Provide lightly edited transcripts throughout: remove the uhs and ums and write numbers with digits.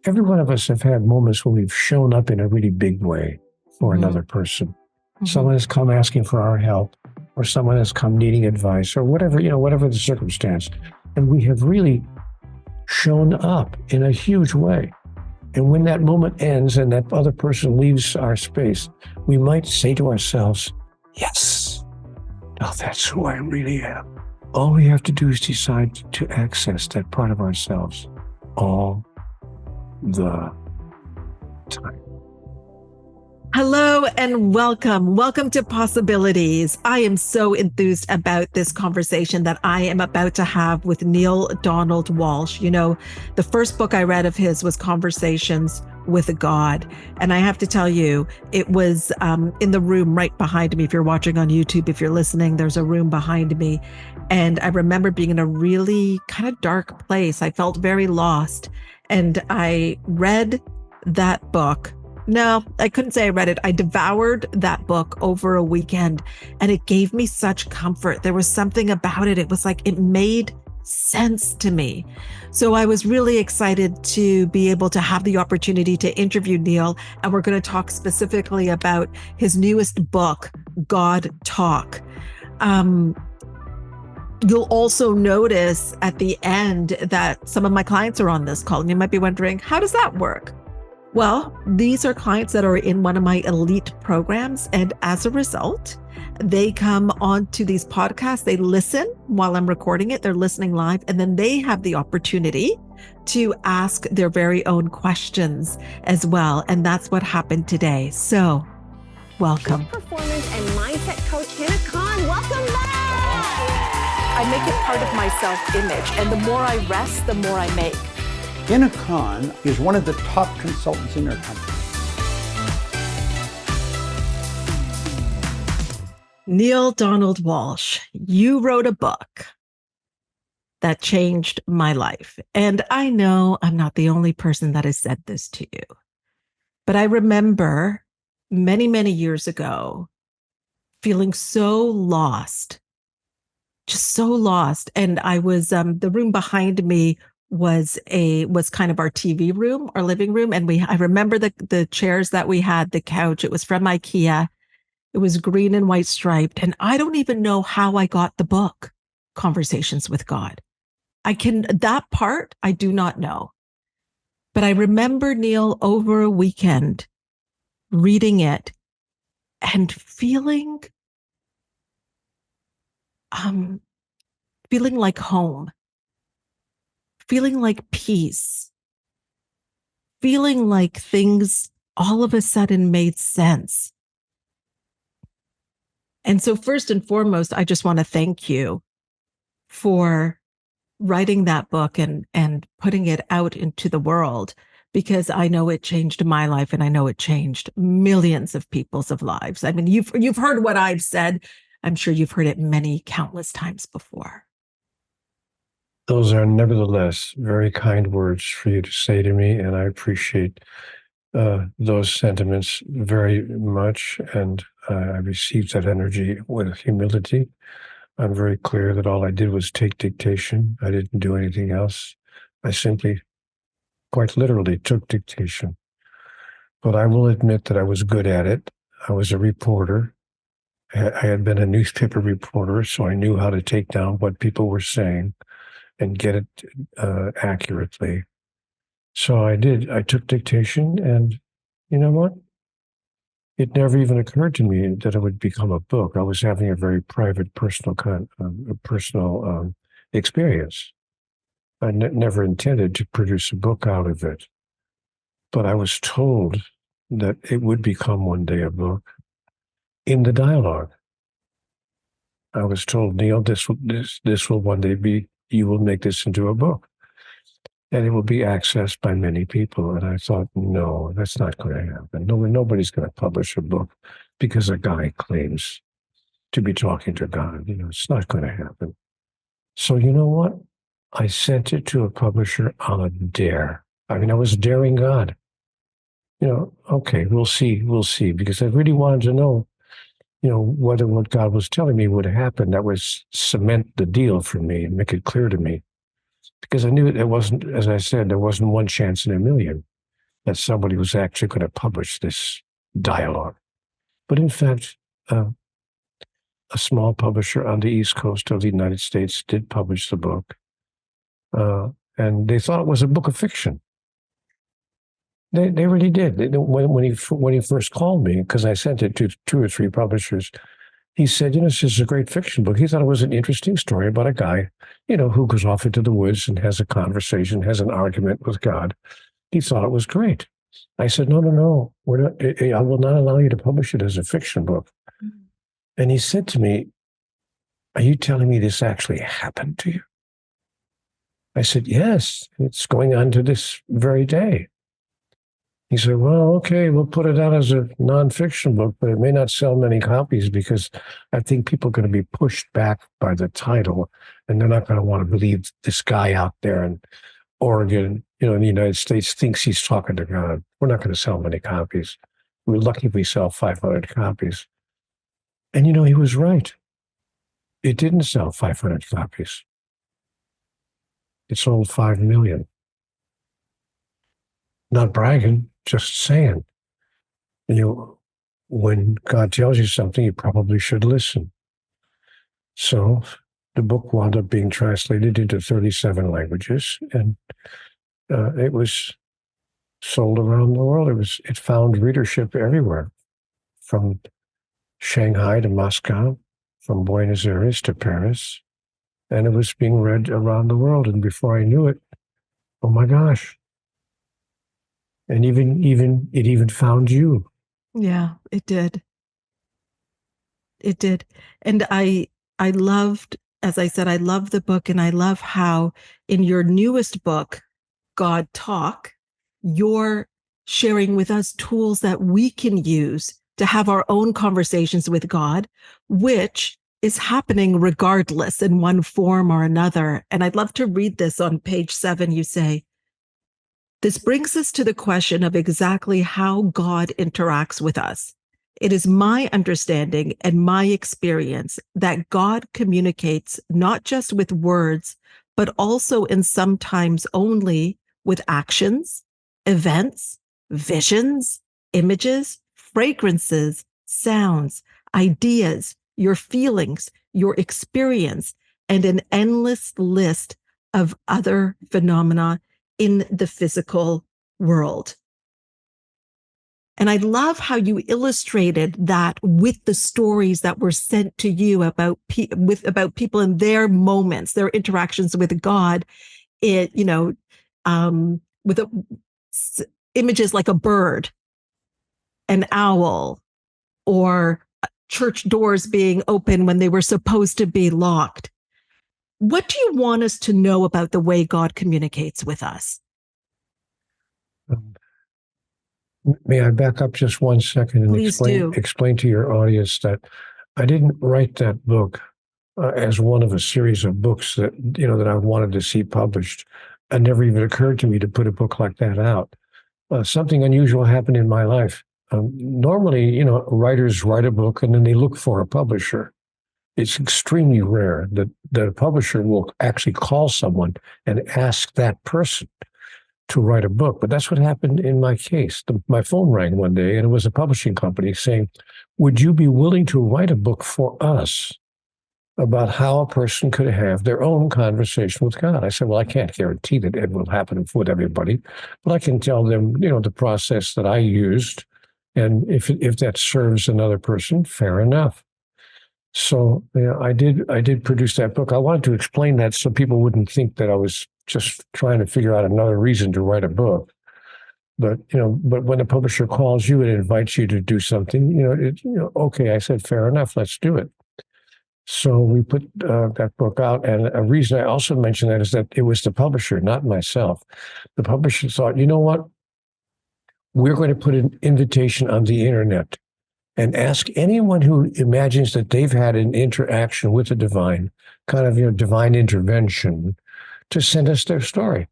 every one of us have had moments where we've shown up in a really big way for Mm-hmm. another person. Mm-hmm. Someone has come asking for our help, or someone has come needing advice, or whatever, whatever the circumstance. And we have really shown up in a huge way. And when that moment ends and that other person leaves our space, we might say to ourselves, yes, now that's who I really am. All we have to do is decide to access that part of ourselves all the time. Hello and welcome. Welcome to Possibilities. I am so enthused about this conversation that I am about to have with Neale Donald Walsch. You know, the first book I read of his was Conversations with God. And I have to tell you, it was in the room right behind me. If you're watching on YouTube, if you're listening, there's a room behind me. And I remember being in a really kind of dark place. I felt very lost. And I read that book. No, I couldn't say I read it. I devoured that book over a weekend, and it gave me such comfort. There was something about it. It was like it made sense to me. So I was really excited to be able to have the opportunity to interview Neale, and we're going to talk specifically about his newest book, God Talk. You'll also notice at the end that some of my clients are on this call, and you might be wondering, how does that work? Well, these are clients that are in one of my elite programs. And as a result, they come on to these podcasts. They listen while I'm recording it. They're listening live. And then they have the opportunity to ask their very own questions as well. And that's what happened today. So welcome. Performance and mindset coach Hina, welcome back. I make it part of my self-image. And the more I rest, the more I make. Hina is one of the top consultants in her company. Neale Donald Walsch, you wrote a book that changed my life. And I know I'm not the only person that has said this to you. But I remember many, many years ago feeling so lost, just so lost. And I was, the room behind me was kind of our TV room, our living room. And I remember the chairs that we had, the couch, it was from IKEA. It was green and white striped. And I don't even know how I got the book, Conversations with God. That part, I do not know. But I remember, Neale, over a weekend, reading it and feeling like home. Feeling like peace, feeling like things all of a sudden made sense. And so first and foremost, I just want to thank you for writing that book and putting it out into the world, because I know it changed my life and I know it changed millions of people's lives. I mean, you've heard what I've said. I'm sure you've heard it many countless times before. Those are nevertheless very kind words for you to say to me, and I appreciate those sentiments very much, and I received that energy with humility. I'm very clear that all I did was take dictation. I didn't do anything else. I simply, quite literally, took dictation. But I will admit that I was good at it. I was a reporter. I had been a newspaper reporter, so I knew how to take down what people were saying and get it accurately. So I did. I took dictation, and you know what? It never even occurred to me that it would become a book. I was having a very private, personal experience. I never intended to produce a book out of it, but I was told that it would become one day a book in the dialogue. I was told, Neale, this will one day be. You will make this into a book, and it will be accessed by many people. And I thought, no, that's not going to happen. Nobody's going to publish a book because a guy claims to be talking to God. It's not going to happen. So you know what? I sent it to a publisher on a dare. I mean, I was daring God. Okay, we'll see, because I really wanted to know, whether what God was telling me would happen. That was cement the deal for me and make it clear to me. Because I knew there wasn't, as I said, there wasn't one chance in a million. that somebody was actually going to publish this dialogue. But in fact, a small publisher on the East Coast of the United States did publish the book, and they thought it was a book of fiction. They really did. When he first called me, because I sent it to 2 or 3 publishers, he said, this is a great fiction book. He thought it was an interesting story about a guy, who goes off into the woods and has a conversation, has an argument with God. He thought it was great. I said, no, I will not allow you to publish it as a fiction book. Mm-hmm. And he said to me, are you telling me this actually happened to you? I said, yes, it's going on to this very day. He said, well, okay, we'll put it out as a nonfiction book, but it may not sell many copies because I think people are going to be pushed back by the title, and they're not going to want to believe this guy out there in Oregon, in the United States, thinks he's talking to God. We're not going to sell many copies. We're lucky if we sell 500 copies. And, he was right. It didn't sell 500 copies. It sold 5 million. Not bragging, just saying. When God tells you something, you probably should listen. So the book wound up being translated into 37 languages, and it was sold around the world. It found readership everywhere, from Shanghai to Moscow, from Buenos Aires to Paris, and it was being read around the world. And before I knew it, oh my gosh! And it even found you. Yeah, it did. It did. And I loved, as I said, I love the book, and I love how in your newest book, God Talk, you're sharing with us tools that we can use to have our own conversations with God, which is happening regardless in one form or another. And I'd love to read this on page 7. You say, this brings us to the question of exactly how God interacts with us. It is my understanding and my experience that God communicates not just with words, but also and sometimes only with actions, events, visions, images, fragrances, sounds, ideas, your feelings, your experience, and an endless list of other phenomena in the physical world. And I love how you illustrated that with the stories that were sent to you about people in their moments, their interactions with God, with images like a bird, an owl, or church doors being open when they were supposed to be locked. What do you want us to know about the way God communicates with us? May I back up just 1 second and explain to your audience that I didn't write that book as one of a series of books that I wanted to see published. It never even occurred to me to put a book like that out. Something unusual happened in my life. Normally, writers write a book and then they look for a publisher. It's extremely rare that the publisher will actually call someone and ask that person to write a book. But that's what happened in my case. My phone rang one day, and it was a publishing company saying, would you be willing to write a book for us about how a person could have their own conversation with God? I said, well, I can't guarantee that it will happen with everybody, but I can tell them, the process that I used. And if that serves another person, fair enough. So I did produce that book. I wanted to explain that so people wouldn't think that I was just trying to figure out another reason to write a book. But when a publisher calls you and invites you to do something, okay, I said, fair enough, let's do it. So we put that book out. And a reason I also mentioned that is that it was the publisher, not myself. The publisher thought, you know what? We're going to put an invitation on the internet and ask anyone who imagines that they've had an interaction with the divine, kind of divine intervention, to send us their story.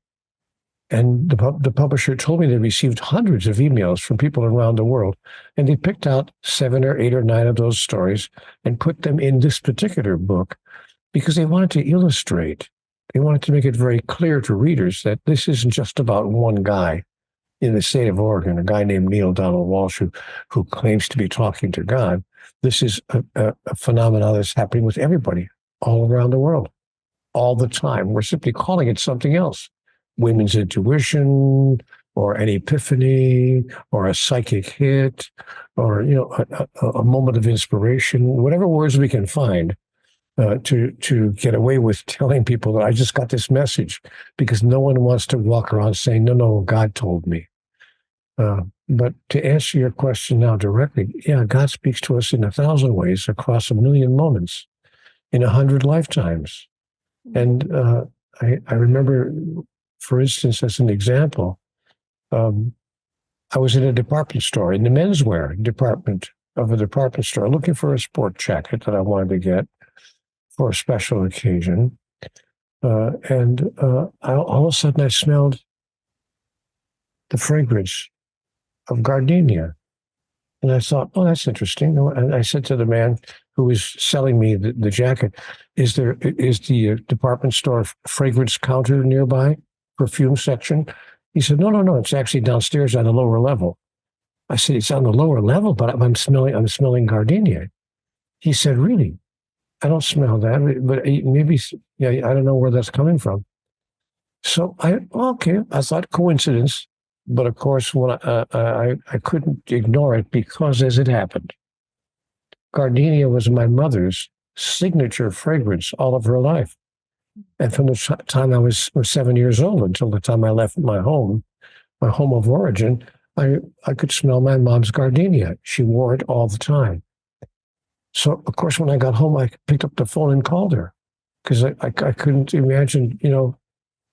And the publisher told me they received hundreds of emails from people around the world, and they picked out 7 or 8 or 9 of those stories and put them in this particular book because they wanted to illustrate. They wanted to make it very clear to readers that this isn't just about one guy in the state of Oregon, a guy named Neale Donald Walsch, who claims to be talking to God. This is a phenomenon that's happening with everybody all around the world, all the time. We're simply calling it something else. Women's intuition, or an epiphany, or a psychic hit, or a moment of inspiration, whatever words we can find to get away with telling people that I just got this message, because no one wants to walk around saying, no, God told me. But to answer your question now directly, yeah, God speaks to us in 1,000 ways across 1,000,000 moments in 100 lifetimes. And I remember, for instance, as an example, I was in a department store, in the menswear department of a department store, looking for a sport jacket that I wanted to get for a special occasion. And all of a sudden I smelled the fragrance of gardenia. And I thought, oh, that's interesting. And I said to the man who was selling me the jacket, is the department store fragrance counter nearby, perfume section? He said, no, it's actually downstairs on the lower level. I said, it's on the lower level, but I'm smelling gardenia. He said, really? I don't smell that, but maybe, yeah, I don't know where that's coming from. So I thought coincidence, but of course, when I couldn't ignore it, because as it happened, gardenia was my mother's signature fragrance all of her life. And from the time I was 7 years old until the time I left my home of origin, I could smell my mom's gardenia. She wore it all the time. So, of course, when I got home, I picked up the phone and called her, because I couldn't imagine,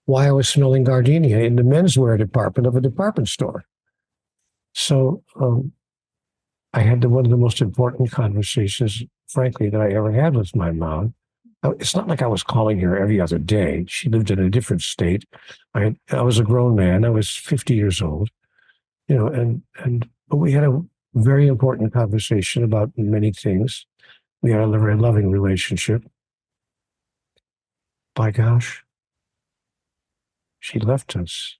why I was smelling gardenia in the menswear department of a department store. So I had one of the most important conversations, frankly, that I ever had with my mom. It's not like I was calling her every other day. She lived in a different state. I was a grown man. I was 50 years old, but we had a very important conversation about many things. We had a very loving relationship. By gosh, she left us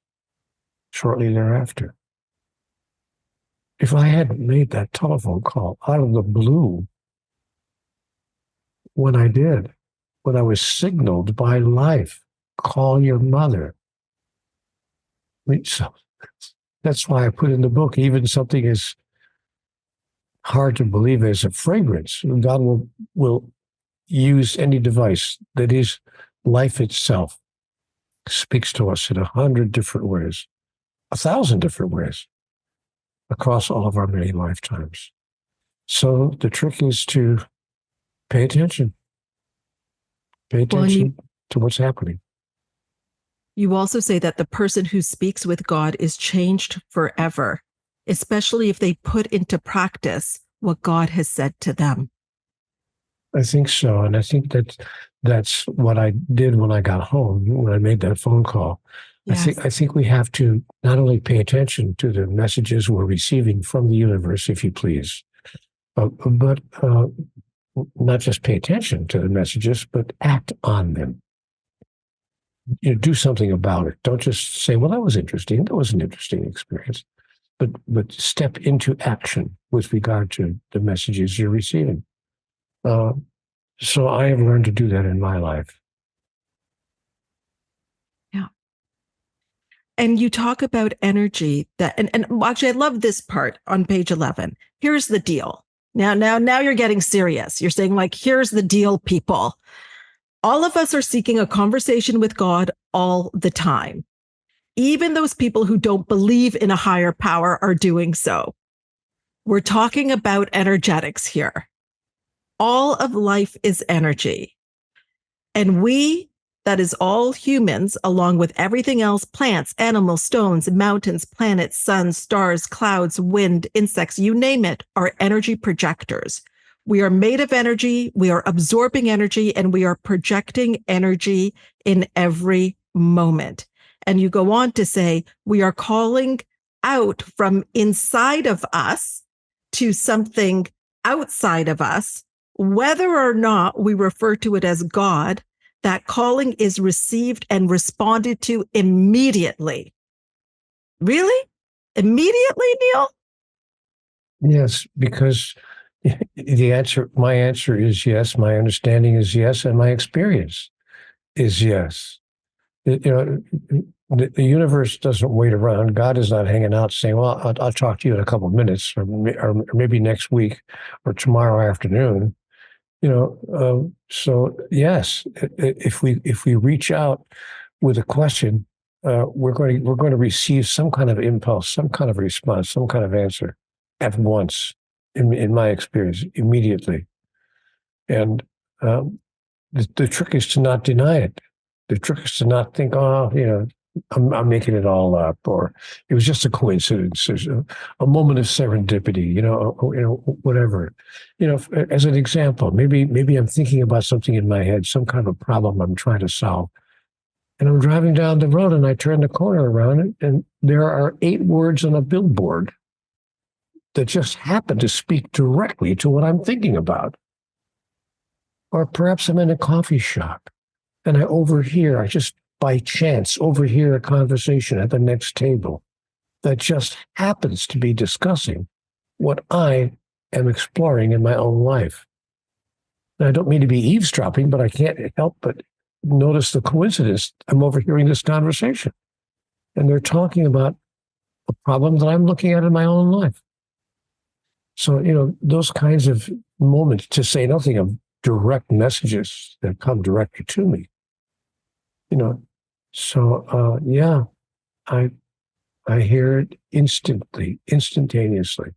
shortly thereafter. If I hadn't made that telephone call out of the blue when I did, when I was signaled by life, call your mother. So that's why I put in the book, even something as hard to believe as a fragrance. God will use any device that is life itself, speaks to us in 100 different ways, 1,000 different ways, across all of our many lifetimes. So the trick is to pay attention. Pay attention to what's happening. You also say that the person who speaks with God is changed forever, especially if they put into practice what God has said to them. I think so. And I think that's what I did when I got home, when I made that phone call. Yes. I think we have to not only pay attention to the messages we're receiving from the universe, if you please, but not just pay attention to the messages, but act on them. Do something about it. Don't just say, well, that was interesting. That was an interesting experience. But step into action with regard to the messages you're receiving. So I have learned to do that in my life. Yeah. And you talk about energy and actually I love this part on page 11. Here's the deal. Now you're getting serious. You're saying, like, here's the deal, people. All of us are seeking a conversation with God all the time. Even those people who don't believe in a higher power are doing so. We're talking about energetics here. All of life is energy. And we, that is all humans, along with everything else, plants, animals, stones, mountains, planets, suns, stars, clouds, wind, insects, you name it, are energy projectors. We are made of energy, we are absorbing energy, and we are projecting energy in every moment. And you go on to say, we are calling out from inside of us to something outside of us, whether or not we refer to it as God. That calling is received and responded to immediately. Really? immediately, Neale? Yes, because my answer is yes, my understanding is yes, and my experience is yes. The universe doesn't wait around. God is not hanging out saying, well, I'll talk to you in a couple of minutes, or maybe next week, or tomorrow afternoon. So yes, if we reach out with a question, we're going to receive some kind of impulse, some kind of response, some kind of answer at once. In my experience, immediately, and the trick is to not deny it. The trick is to not think, oh, I'm making it all up, or it was just a coincidence. There's a moment of serendipity, whatever. As an example, maybe I'm thinking about something in my head, some kind of a problem I'm trying to solve, and I'm driving down the road, and I turn the corner around it, and there are 8 words on a billboard that just happen to speak directly to what I'm thinking about. Or perhaps I'm in a coffee shop, and I just by chance overhear a conversation at the next table that just happens to be discussing what I am exploring in my own life. And I don't mean to be eavesdropping, but I can't help but notice the coincidence. I'm overhearing this conversation, and they're talking about a problem that I'm looking at in my own life. So, those kinds of moments, to say nothing of direct messages that come directly to me, So, yeah, I hear it instantaneously.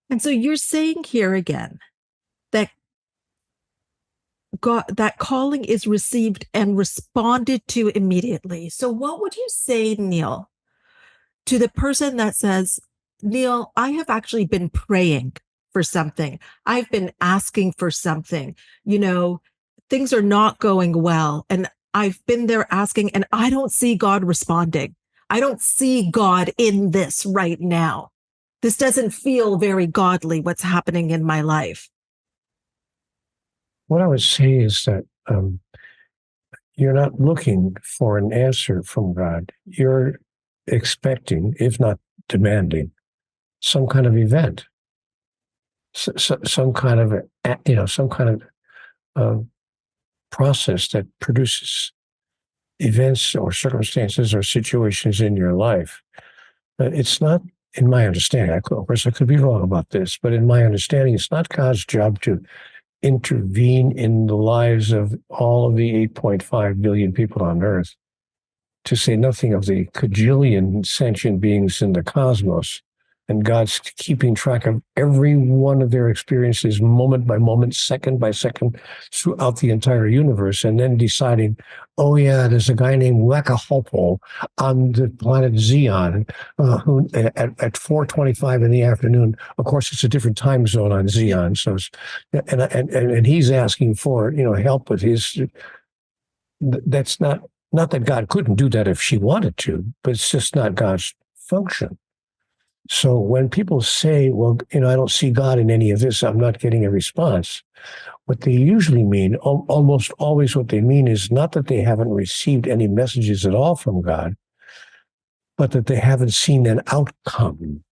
And so you're saying here again that God, that calling is received and responded to immediately. So what would you say, Neale, to the person that says, Neale, I have actually been praying for something. I've been asking for something. Things are not going well. And I've been there asking, and I don't see God responding. I don't see God in this right now. This doesn't feel very godly, what's happening in my life. What I would say is that you're not looking for an answer from God. You're expecting, if not demanding, some kind of event, some kind of process that produces events or circumstances or situations in your life. It's not, in my understanding, of course, I could be wrong about this, but in my understanding, it's not God's job to intervene in the lives of all of the 8.5 billion people on Earth, to say nothing of the cajillion sentient beings in the cosmos. And God's keeping track of every one of their experiences, moment by moment, second by second, throughout the entire universe, and then deciding, oh yeah, there's a guy named Wackahopo on the planet Xeon, who at 4:25 in the afternoon. Of course, it's a different time zone on Xeon, so and he's asking for help with his. That's not that God couldn't do that if she wanted to, but it's just not God's function. So when people say, well, I don't see God in any of this, I'm not getting a response, what they usually mean, almost always what they mean, is not that they haven't received any messages at all from God, but that they haven't seen an outcome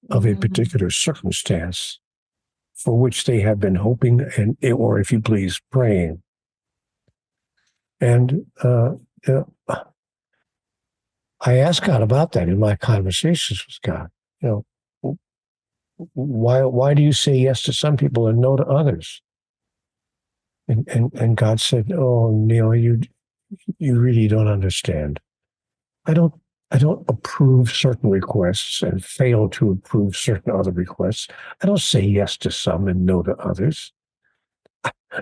of a particular circumstance for which they have been hoping or, if you please, praying. And I ask God about that in my conversations with God. Why do you say yes to some people and no to others? And God said, oh, Neale, you really don't understand. I don't approve certain requests and fail to approve certain other requests. I don't say yes to some and no to others.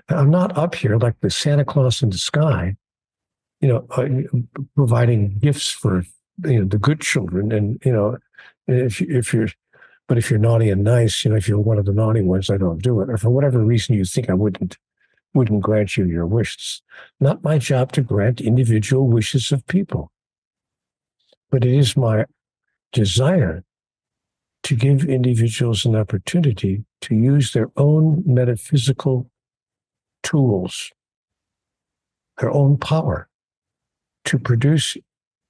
I'm not up here like the Santa Claus in the sky, providing gifts for the good children. And if you're naughty and nice, if you're one of the naughty ones, I don't do it. Or for whatever reason you think I wouldn't grant you your wishes. Not my job to grant individual wishes of people. But it is my desire to give individuals an opportunity to use their own metaphysical tools, their own power, to produce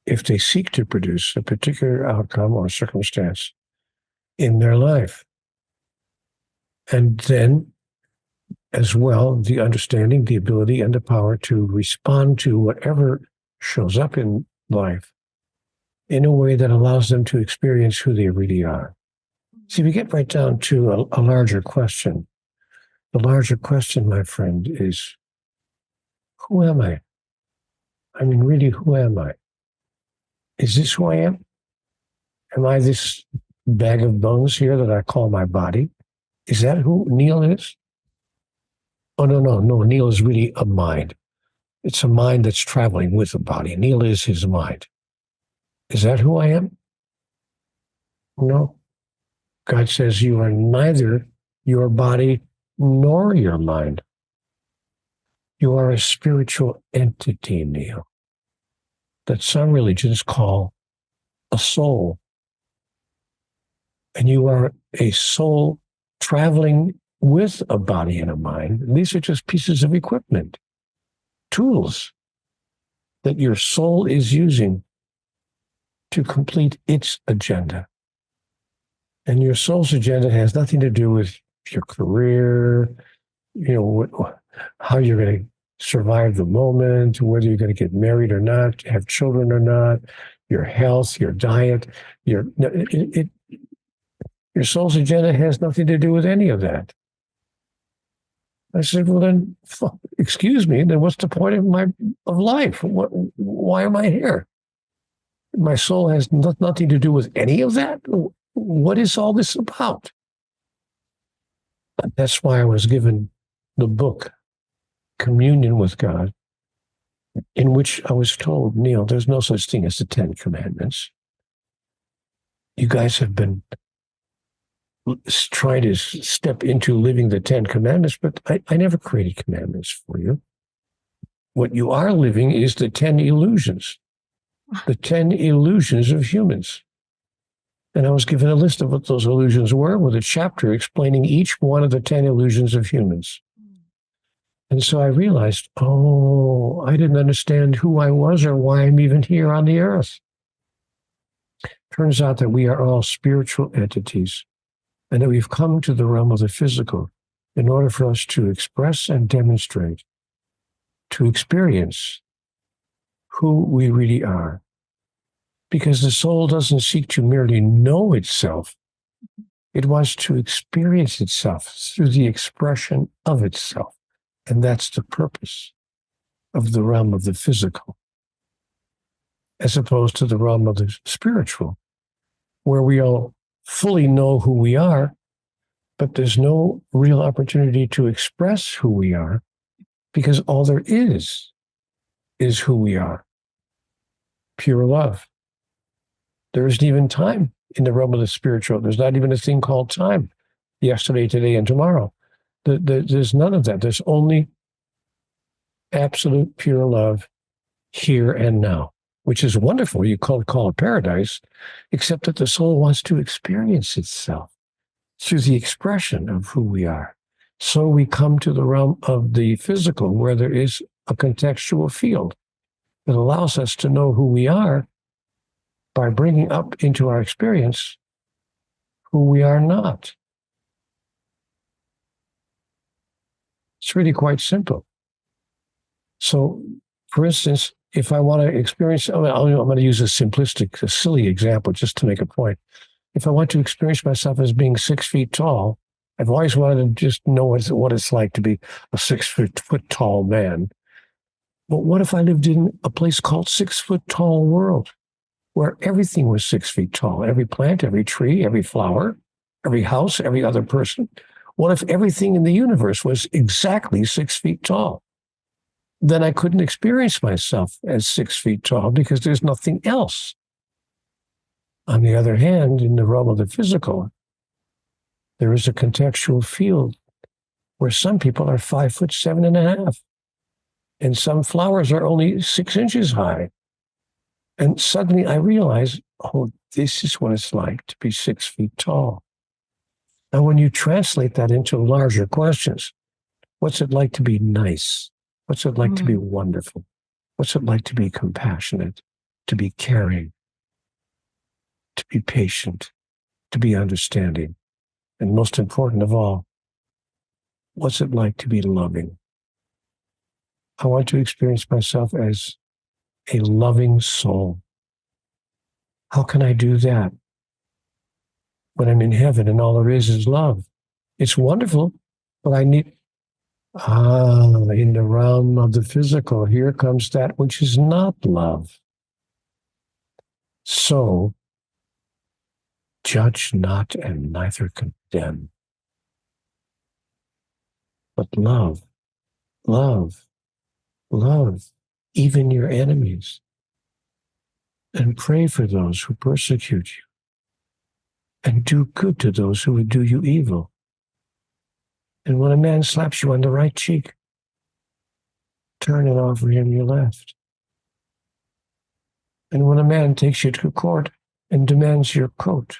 if they seek to produce a particular outcome or circumstance in their life. And then, as well, the understanding, the ability, and the power to respond to whatever shows up in life in a way that allows them to experience who they really are. See, we get right down to a larger question. The larger question, my friend, is, who am I? I mean, really, who am I? Is this who I am? Am I this bag of bones here that I call my body? Is that who Neale is? Oh, no. Neale is really a mind. It's a mind that's traveling with a body. Neale is his mind. Is that who I am? No. God says you are neither your body nor your mind. You are a spiritual entity, Neale, that some religions call a soul. And you are a soul traveling with a body and a mind. And these are just pieces of equipment, tools that your soul is using to complete its agenda. And your soul's agenda has nothing to do with your career, how you're going to survive the moment, whether you're going to get married or not, have children or not, your health, your diet. Your soul's agenda has nothing to do with any of that. I said, well, then, excuse me, then what's the point of life? Why am I here? My soul has nothing to do with any of that? What is all this about? That's why I was given the book, Communion with God, in which I was told, Neale, there's no such thing as the 10 Commandments. You guys have been trying to step into living the 10 Commandments, but I never created commandments for you. What you are living is the 10 illusions, the 10 illusions of humans. And I was given a list of what those illusions were with a chapter explaining each one of the 10 illusions of humans. And so I realized, I didn't understand who I was or why I'm even here on the earth. Turns out that we are all spiritual entities and that we've come to the realm of the physical in order for us to express and demonstrate, to experience who we really are. Because the soul doesn't seek to merely know itself. It wants to experience itself through the expression of itself. And that's the purpose of the realm of the physical, as opposed to the realm of the spiritual, where we all fully know who we are, but there's no real opportunity to express who we are, because all there is who we are. Pure love. There isn't even time in the realm of the spiritual. There's not even a thing called time, yesterday, today, and tomorrow. There's none of that. There's only absolute pure love here and now, which is wonderful. You call it paradise, except that the soul wants to experience itself through the expression of who we are. So we come to the realm of the physical, where there is a contextual field that allows us to know who we are by bringing up into our experience who we are not. It's really quite simple. So, for instance, if I want to experience, I'm going to use a silly example just to make a point. If I want to experience myself as being 6 feet tall, I've always wanted to just know what it's like to be a 6 foot tall man. But what if I lived in a place called 6 foot tall world, where everything was 6 feet tall? Every plant, every tree, every flower, every house, every other person. What if everything in the universe was exactly 6 feet tall? Then I couldn't experience myself as 6 feet tall because there's nothing else. On the other hand, in the realm of the physical, there is a contextual field where some people are 5'7.5", and some flowers are only 6 inches high. And suddenly I realize, this is what it's like to be 6 feet tall. Now, when you translate that into larger questions, what's it like to be nice? What's it like to be wonderful? What's it like to be compassionate? to be caring, to be patient, to be understanding. And most important of all, what's it like to be loving? I want to experience myself as a loving soul. How can I do that when I'm in heaven and all there is love? It's wonderful, but I need... in the realm of the physical, here comes that which is not love. So, judge not and neither condemn, but love, love, love, even your enemies, and pray for those who persecute you, and do good to those who would do you evil. And when a man slaps you on the right cheek, turn and offer him your left. And when a man takes you to court and demands your coat,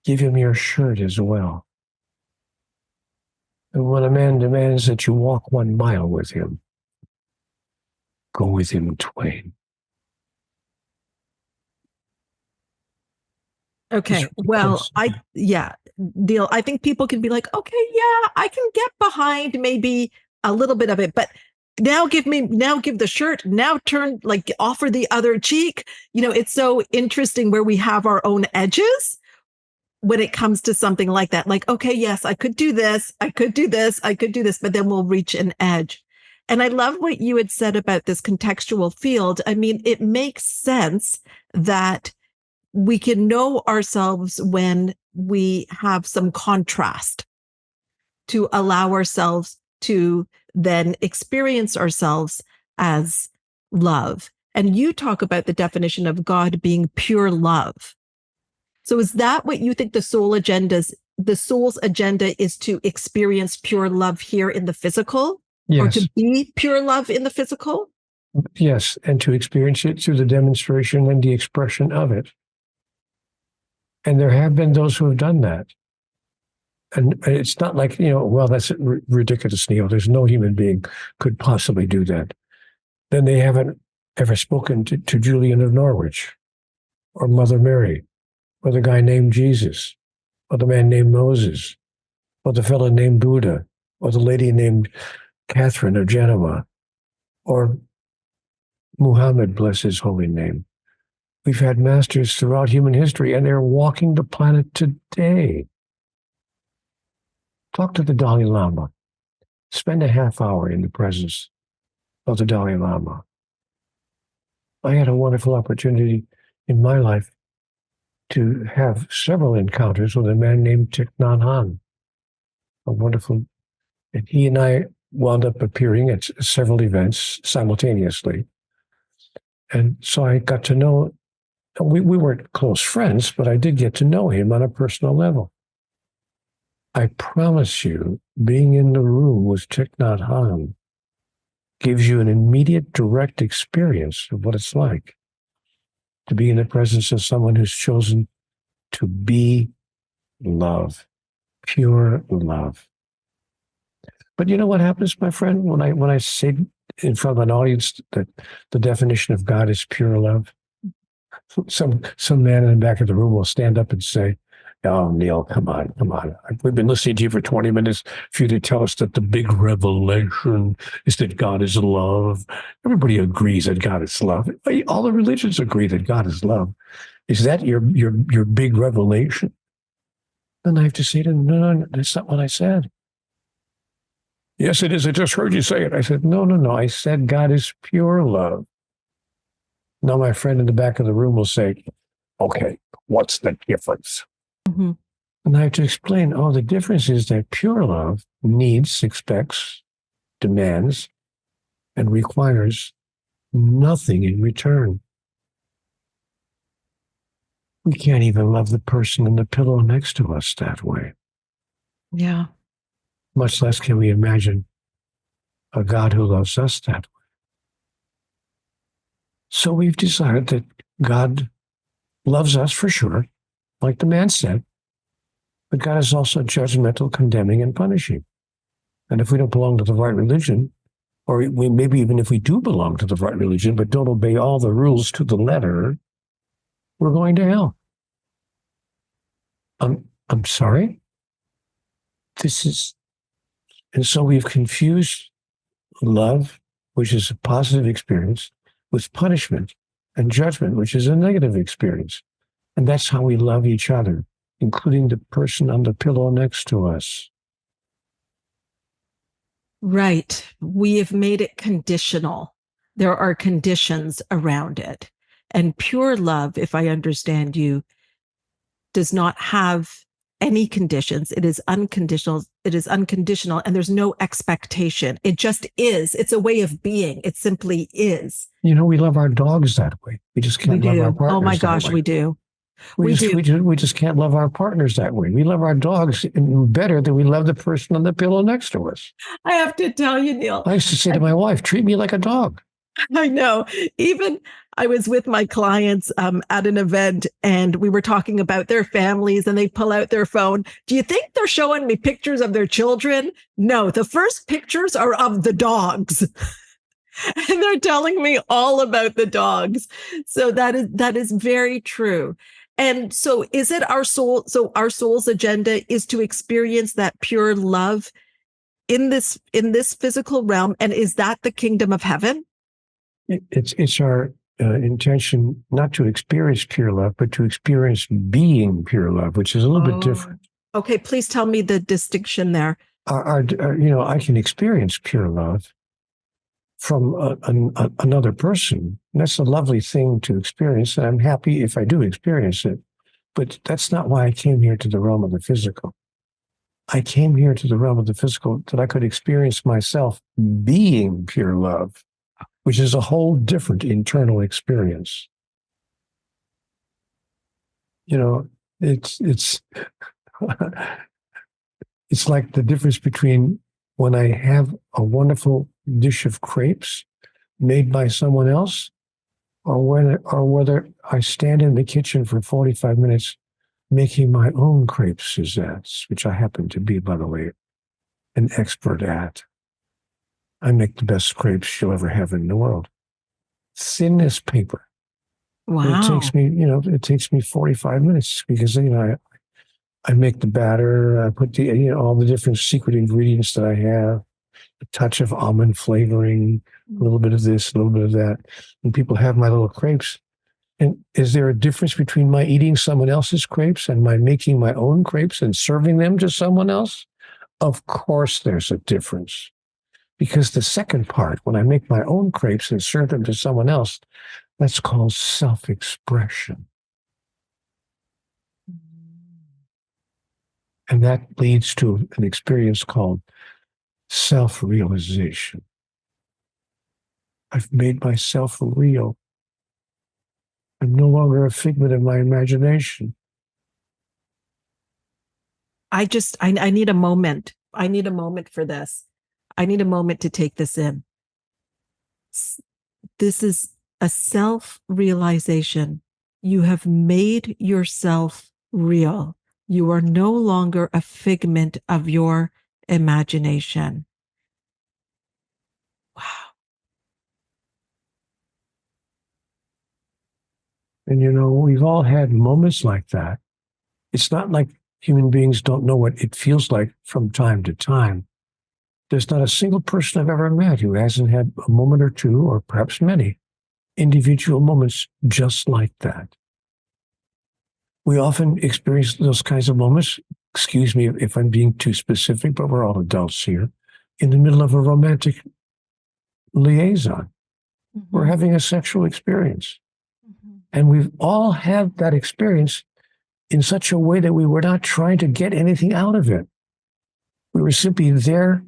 give him your shirt as well. And when a man demands that you walk 1 mile with him, go with him twain. Okay. Well, Neale, I think people can be like, okay, yeah, I can get behind maybe a little bit of it, but now give the shirt, now turn, like, offer the other cheek. It's so interesting where we have our own edges when it comes to something like that. Like, okay, yes, I could do this, I could do this, I could do this, but then we'll reach an edge. And I love what you had said about this contextual field. I mean, it makes sense that we can know ourselves when we have some contrast to allow ourselves to then experience ourselves as love. And you talk about the definition of God being pure love. So is that what you think the soul's agenda is, to experience pure love here in the physical? Yes. Or to be pure love in the physical? Yes, and to experience it through the demonstration and the expression of it. And there have been those who have done that. And it's not like, well, that's ridiculous, Neale. There's no human being could possibly do that. Then they haven't ever spoken to Julian of Norwich, or Mother Mary, or the guy named Jesus, or the man named Moses, or the fellow named Buddha, or the lady named Catherine of Genoa, or Muhammad, bless his holy name. We've had masters throughout human history, and they're walking the planet today. Talk to the Dalai Lama. Spend a half hour in the presence of the Dalai Lama. I had a wonderful opportunity in my life to have several encounters with a man named Thich Nhat Hanh. And he and I wound up appearing at several events simultaneously. And so I got to know, we weren't close friends, but I did get to know him on a personal level. I promise you, being in the room with Thich Nhat Hanh gives you an immediate, direct experience of what it's like to be in the presence of someone who's chosen to be love, pure love. But you know what happens, my friend, when I say in front of an audience that the definition of God is pure love? Some man in the back of the room will stand up and say, "Oh, Neale, come on. We've been listening to you for 20 minutes for you to tell us that the big revelation is that God is love. Everybody agrees that God is love. All the religions agree that God is love. Is that your big revelation?" And I have to say to them, no, that's not what I said. "Yes, it is. I just heard you say it." I said, no. I said God is pure love. Now my friend in the back of the room will say, "Okay, what's the difference?" Mm-hmm. And I have to explain, the difference is that pure love needs, expects, demands, and requires nothing in return. We can't even love the person in the pillow next to us that way. Yeah. Much less can we imagine a God who loves us that way. So we've decided that God loves us for sure, like the man said, but God is also judgmental, condemning, and punishing. And if we don't belong to the right religion, or maybe even if we do belong to the right religion, but don't obey all the rules to the letter, we're going to hell. I'm sorry. And so we've confused love, which is a positive experience, with punishment and judgment, which is a negative experience. And that's how we love each other, including the person on the pillow next to us. Right. We have made it conditional. There are conditions around it. And pure love, if I understand you, does not have any conditions. It is unconditional. And there's no expectation. It just is. It's a way of being. It simply is. We love our dogs that way. We just can't love our partners. Oh my gosh, we do. We just can't love our partners that way. We love our dogs better than we love the person on the pillow next to us. I have to tell you, Neale. I used to say to my wife, treat me like a dog. I know. Even I was with my clients at an event and we were talking about their families and they pull out their phone. Do you think they're showing me pictures of their children? No, the first pictures are of the dogs. And they're telling me all about the dogs. So that is very true. And so is it our soul's agenda is to experience that pure love in this physical realm? And is that the kingdom of heaven? It's our intention not to experience pure love, but to experience being pure love, which is a little bit different. Okay, please tell me the distinction there. I can experience pure love from another person. And that's a lovely thing to experience, and I'm happy if I do experience it. But that's not why I came here to the realm of the physical. I came here to the realm of the physical that I could experience myself being pure love, which is a whole different internal experience. It's it's like the difference between when I have a wonderful dish of crepes made by someone else, or whether I stand in the kitchen for 45 minutes making my own crepe Suzettes, which I happen to be, by the way, an expert at. I make the best crepes you'll ever have in the world. Thin as paper. Wow. It takes me 45 minutes because, I make the batter, I put all the different secret ingredients that I have, a touch of almond flavoring, a little bit of this, a little bit of that. And people have my little crepes. And is there a difference between my eating someone else's crepes and my making my own crepes and serving them to someone else? Of course there's a difference. Because the second part, when I make my own crepes and serve them to someone else, that's called self-expression. And that leads to an experience called self-realization. I've made myself real. I'm no longer a figment of my imagination. I need a moment. I need a moment for this. I need a moment to take this in. This is a self-realization. You have made yourself real. You are no longer a figment of your imagination. Wow. And we've all had moments like that. It's not like human beings don't know what it feels like from time to time. There's not a single person I've ever met who hasn't had a moment or two, or perhaps many, individual moments just like that. We often experience those kinds of moments, excuse me if I'm being too specific, but we're all adults here, in the middle of a romantic liaison. Mm-hmm. We're having a sexual experience. Mm-hmm. And we've all had that experience in such a way that we were not trying to get anything out of it. We were simply there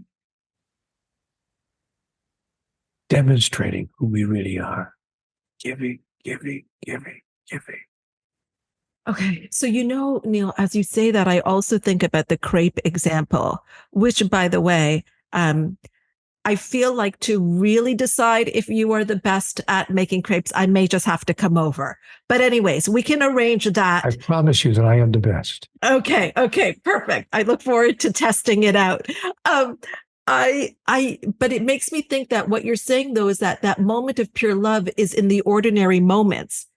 demonstrating who we really are. Giving. Okay. So, Neale, as you say that, I also think about the crepe example, which, by the way, I feel like to really decide if you are the best at making crepes, I may just have to come over. But anyways, we can arrange that. I promise you that I am the best. Okay. Perfect. I look forward to testing it out. but it makes me think that what you're saying though is that that moment of pure love is in the ordinary moments.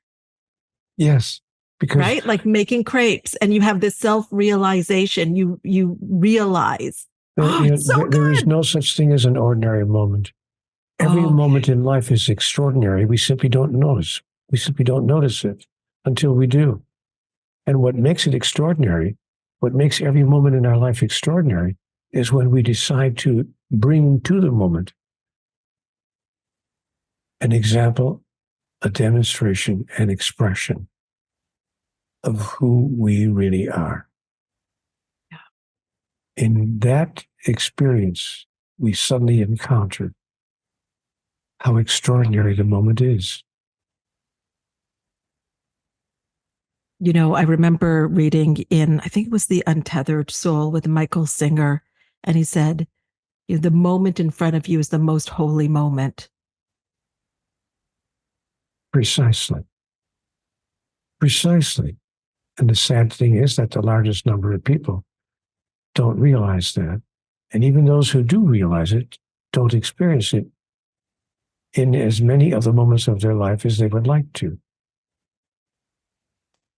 Yes, because right? Like making crepes, and you have this self-realization. You realize, it's so good. There is no such thing as an ordinary moment. Every moment in life is extraordinary. We simply don't notice. We simply don't notice it until we do. And what makes it extraordinary, what makes every moment in our life extraordinary, is when we decide to bring to the moment an example, a demonstration, an expression of who we really are. Yeah. In that experience, we suddenly encounter how extraordinary the moment is. You know, I remember reading in, I think it was The Untethered Soul with Michael Singer, and he said, the moment in front of you is the most holy moment. Precisely. Precisely. And the sad thing is that the largest number of people don't realize that. And even those who do realize it don't experience it in as many of the moments of their life as they would like to.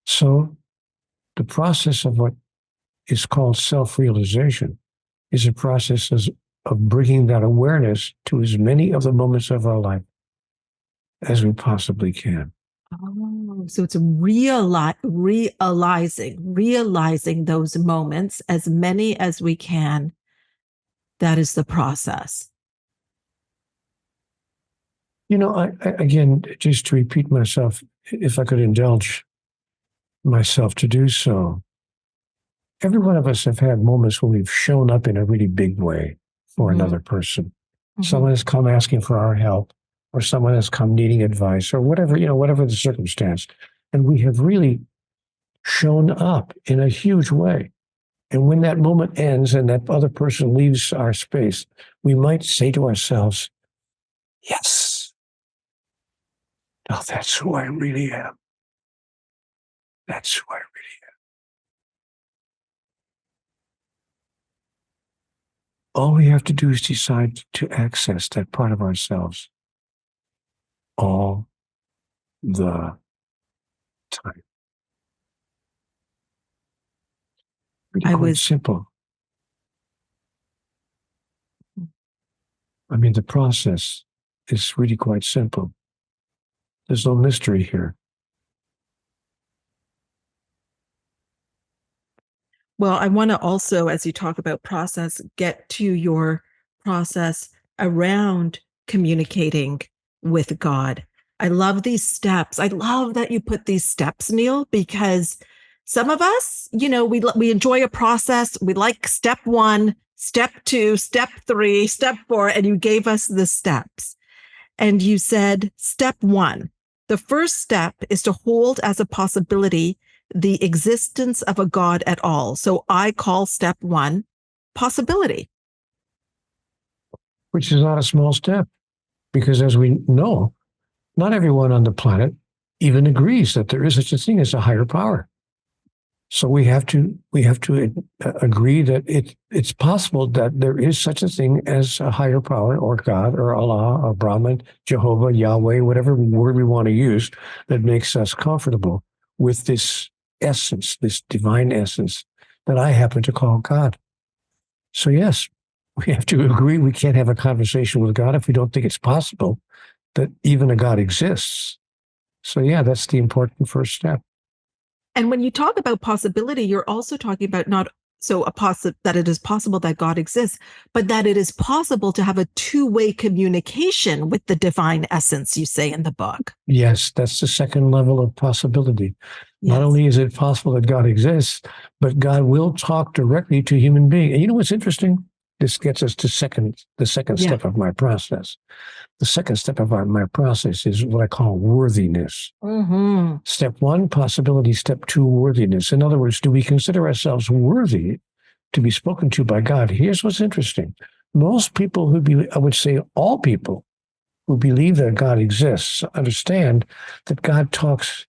So the process of what is called self-realization is a process of bringing that awareness to as many of the moments of our life as we possibly can. Oh, so it's realizing those moments, as many as we can. That is the process. You know, I again, just to repeat myself, if I could indulge myself to do so, every one of us have had moments when we've shown up in a really big way for another person. Mm-hmm. Someone has come asking for our help, or someone has come needing advice, or whatever, whatever the circumstance. And we have really shown up in a huge way. And when that moment ends and that other person leaves our space, we might say to ourselves, yes, now that's who I really am. That's who I really am. All we have to do is decide to access that part of ourselves all the time. Really quite simple. I mean, the process is really quite simple. There's no mystery here. Well, I want to also, as you talk about process, get to your process around communicating with God. I love these steps. I love that you put these steps, Neale, because some of us, we enjoy a process. We like step 1, step 2, step 3, step 4, and you gave us the steps. And you said, step 1, the first step is to hold as a possibility the existence of a God at all. So I call step 1 possibility. Which is not a small step, because as we know, not everyone on the planet even agrees that there is such a thing as a higher power. So we have to agree that it's possible that there is such a thing as a higher power, or God, or Allah, or Brahman, Jehovah, Yahweh, whatever word we want to use that makes us comfortable with this essence, this divine essence that I happen to call God. So yes, we have to agree we can't have a conversation with God if we don't think it's possible that even a God exists. So yeah, that's the important first step. And when you talk about possibility, you're also talking about that it is possible that God exists, but that it is possible to have a two-way communication with the divine essence, you say in the book. Yes, that's the second level of possibility. Yes. Not only is it possible that God exists, but God will talk directly to human beings. And you know what's interesting? This gets us to the second step of my process. The second step of my process is what I call worthiness. Mm-hmm. Step 1, possibility. Step 2, worthiness. In other words, do we consider ourselves worthy to be spoken to by God? Here's what's interesting. Most people I would say all people who believe that God exists understand that God talks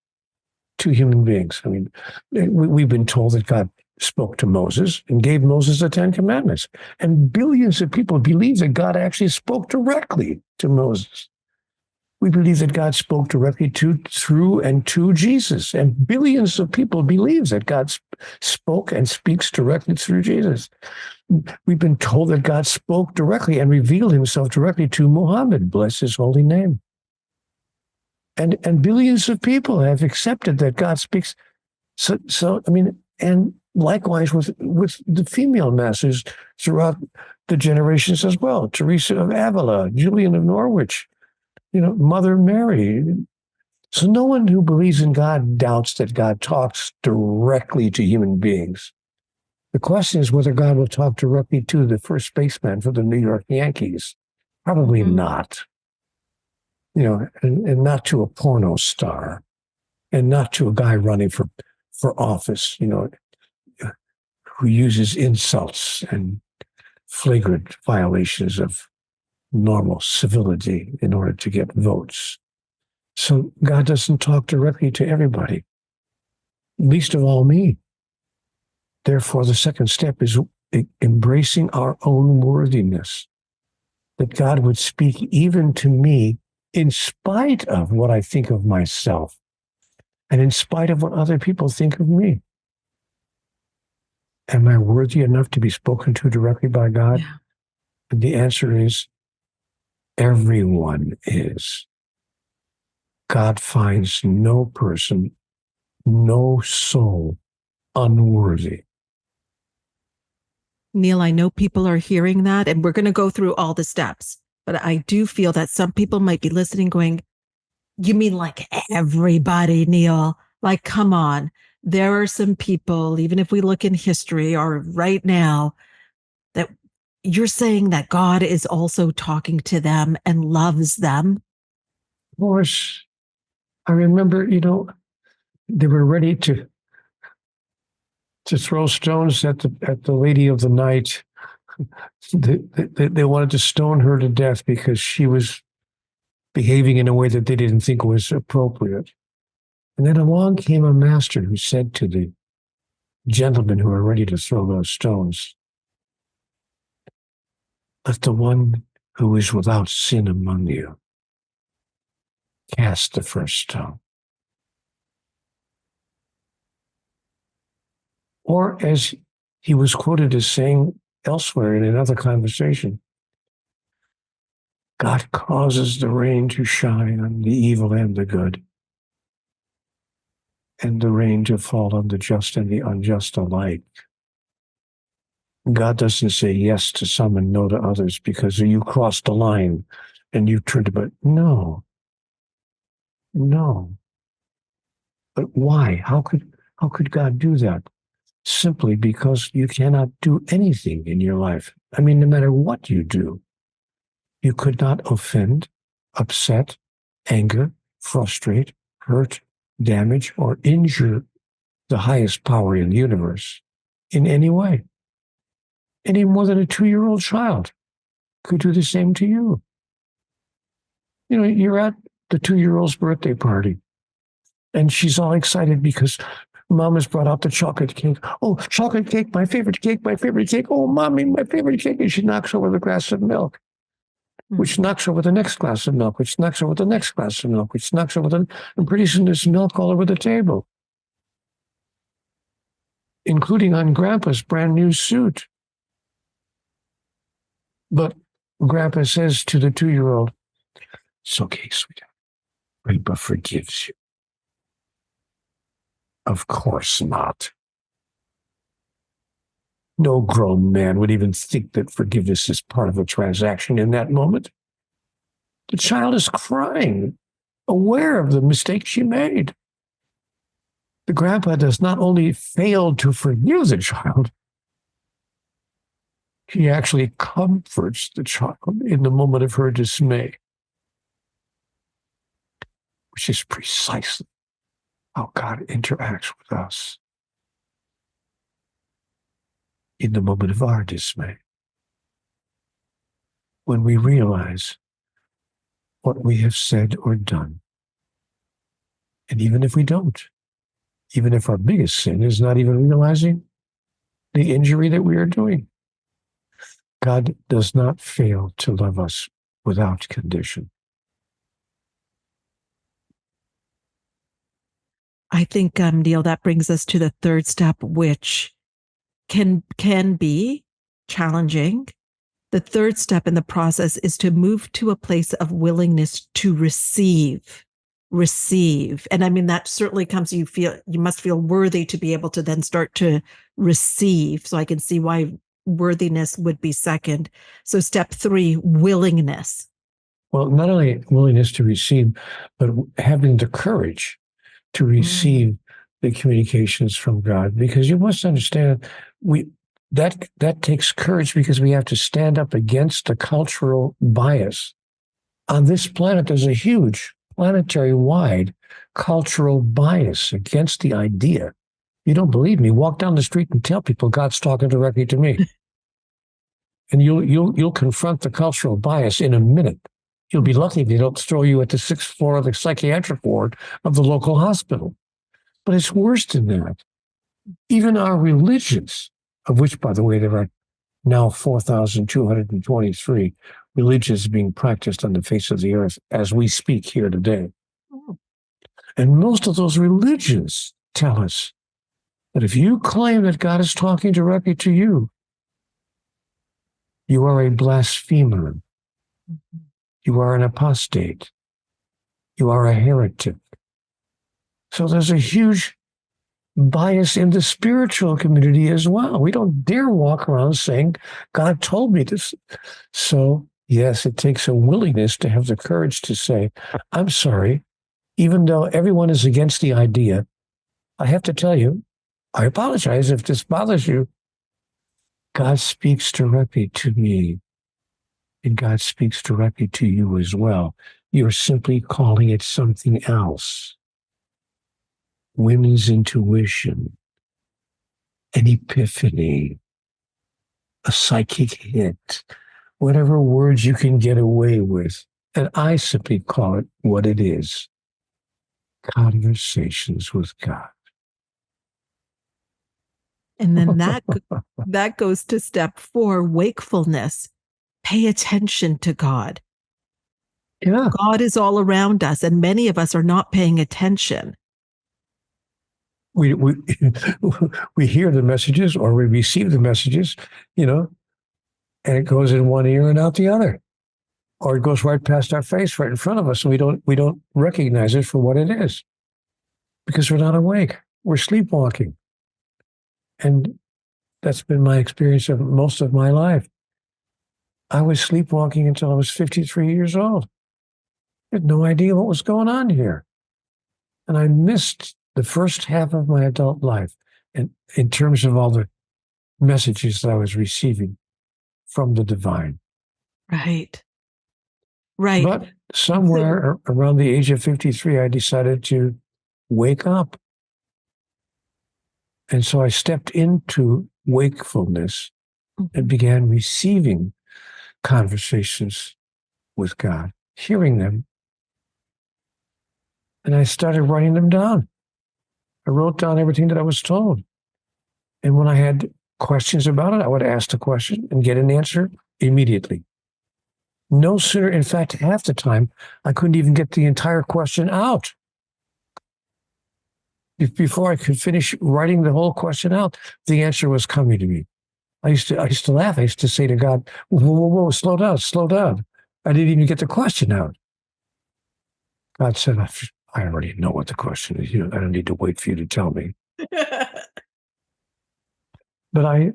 to human beings. I mean, we've been told that God spoke to Moses and gave Moses the Ten Commandments. And billions of people believe that God actually spoke directly to Moses. We believe that God spoke directly through and to Jesus. And billions of people believe that God spoke and speaks directly through Jesus. We've been told that God spoke directly and revealed himself directly to Muhammad, bless his holy name. And billions of people have accepted that God speaks. So I mean, and likewise with the female masters throughout the generations as well. Teresa of Avila, Julian of Norwich, Mother Mary. So no one who believes in God doubts that God talks directly to human beings. The question is whether God will talk directly to the first baseman for the New York Yankees. Probably not. And not to a porno star, and not to a guy running for office, who uses insults and flagrant violations of normal civility in order to get votes. So God doesn't talk directly to everybody, least of all me. Therefore, the second step is embracing our own worthiness, that God would speak even to me in spite of what I think of myself and in spite of what other people think of me. Am I worthy enough to be spoken to directly by God? Yeah. And the answer is, everyone is. God finds no person, no soul unworthy. Neale, I know people are hearing that, and we're going to go through all the steps, but I do feel that some people might be listening going, you mean like everybody, Neale? Like, come on. There are some people, even if we look in history or right now, that you're saying that God is also talking to them and loves them. Of course, I remember, they were ready to throw stones at the lady of the night. They wanted to stone her to death because she was behaving in a way that they didn't think was appropriate. And then along came a master who said to the gentlemen who were ready to throw those stones, "Let the one who is without sin among you cast the first stone." Or as he was quoted as saying elsewhere in another conversation, God causes the rain to shine on the evil and the good, and the rain to fall on the just and the unjust alike. God doesn't say yes to some and no to others because you crossed the line and you turned about. No. But why? How could God do that? Simply because you cannot do anything in your life. I mean, no matter what you do, you could not offend, upset, anger, frustrate, hurt, damage, or injure the highest power in the universe in any way. Any more than a 2-year-old child could do the same to you. You're at the 2-year-old's birthday party, and she's all excited because Mom has brought out the chocolate cake. Oh, chocolate cake, my favorite cake, my favorite cake. Oh, Mommy, my favorite cake. And she knocks over the glass of milk, which knocks over the next glass of milk, which knocks over the next glass of milk, which knocks over and pretty soon there's milk all over the table, including on Grandpa's brand new suit. But Grandpa says to the 2-year-old, "It's okay, sweetheart. Grandpa forgives you." Of course not. No grown man would even think that forgiveness is part of a transaction in that moment. The child is crying, aware of the mistake she made. The grandpa does not only fail to forgive the child, he actually comforts the child in the moment of her dismay, which is precisely how God interacts with us in the moment of our dismay. When we realize what we have said or done, and even if we don't, even if our biggest sin is not even realizing the injury that we are doing. God does not fail to love us without condition. I think, Neale, that brings us to the third step, which can be challenging. The third step in the process is to move to a place of willingness to receive. And I mean, that certainly comes, you must feel worthy to be able to then start to receive. So I can see why worthiness would be second. So step 3, willingness. Well, not only willingness to receive, but having the courage to receive the communications from God, because you must understand that takes courage, because we have to stand up against the cultural bias. On this planet, there's a huge planetary-wide cultural bias against the idea. You don't believe me? Walk down the street and tell people God's talking directly to me, and you'll confront the cultural bias in a minute. You'll be lucky if they don't throw you at the 6th floor of the psychiatric ward of the local hospital. But it's worse than that. Even our religions, of which, by the way, there are now 4,223 religions being practiced on the face of the earth as we speak here today. And most of those religions tell us that if you claim that God is talking directly to you, you are a blasphemer. You are an apostate. You are a heretic. So there's a huge bias in the spiritual community as well. We don't dare walk around saying, God told me this. So, yes, it takes a willingness to have the courage to say, I'm sorry, even though everyone is against the idea, I have to tell you, I apologize if this bothers you. God speaks directly to me. And God speaks directly to you as well. You're simply calling it something else. Women's intuition, an epiphany, a psychic hit, whatever words you can get away with. And I simply call it what it is: conversations with God. And then that goes to step 4, wakefulness. Pay attention to God. Yeah. God is all around us, and many of us are not paying attention. We we hear the messages, or we receive the messages, and it goes in one ear and out the other, or it goes right past our face, right in front of us, and we don't recognize it for what it is, because we're not awake. We're sleepwalking, and that's been my experience of most of my life. I was sleepwalking until I was 53 years old. I had no idea what was going on here. And I missed the first half of my adult life in terms of all the messages that I was receiving from the divine. Right. But somewhere around the age of 53, I decided to wake up. And so I stepped into wakefulness and began receiving conversations with God, hearing them. And I started writing them down. I wrote down everything that I was told. And when I had questions about it, I would ask the question and get an answer immediately. No sooner, in fact, half the time, I couldn't even get the entire question out. Before I could finish writing the whole question out, the answer was coming to me. I used to laugh. I used to say to God, whoa, slow down. I didn't even get the question out. God said, I already know what the question is. I don't need to wait for you to tell me. But I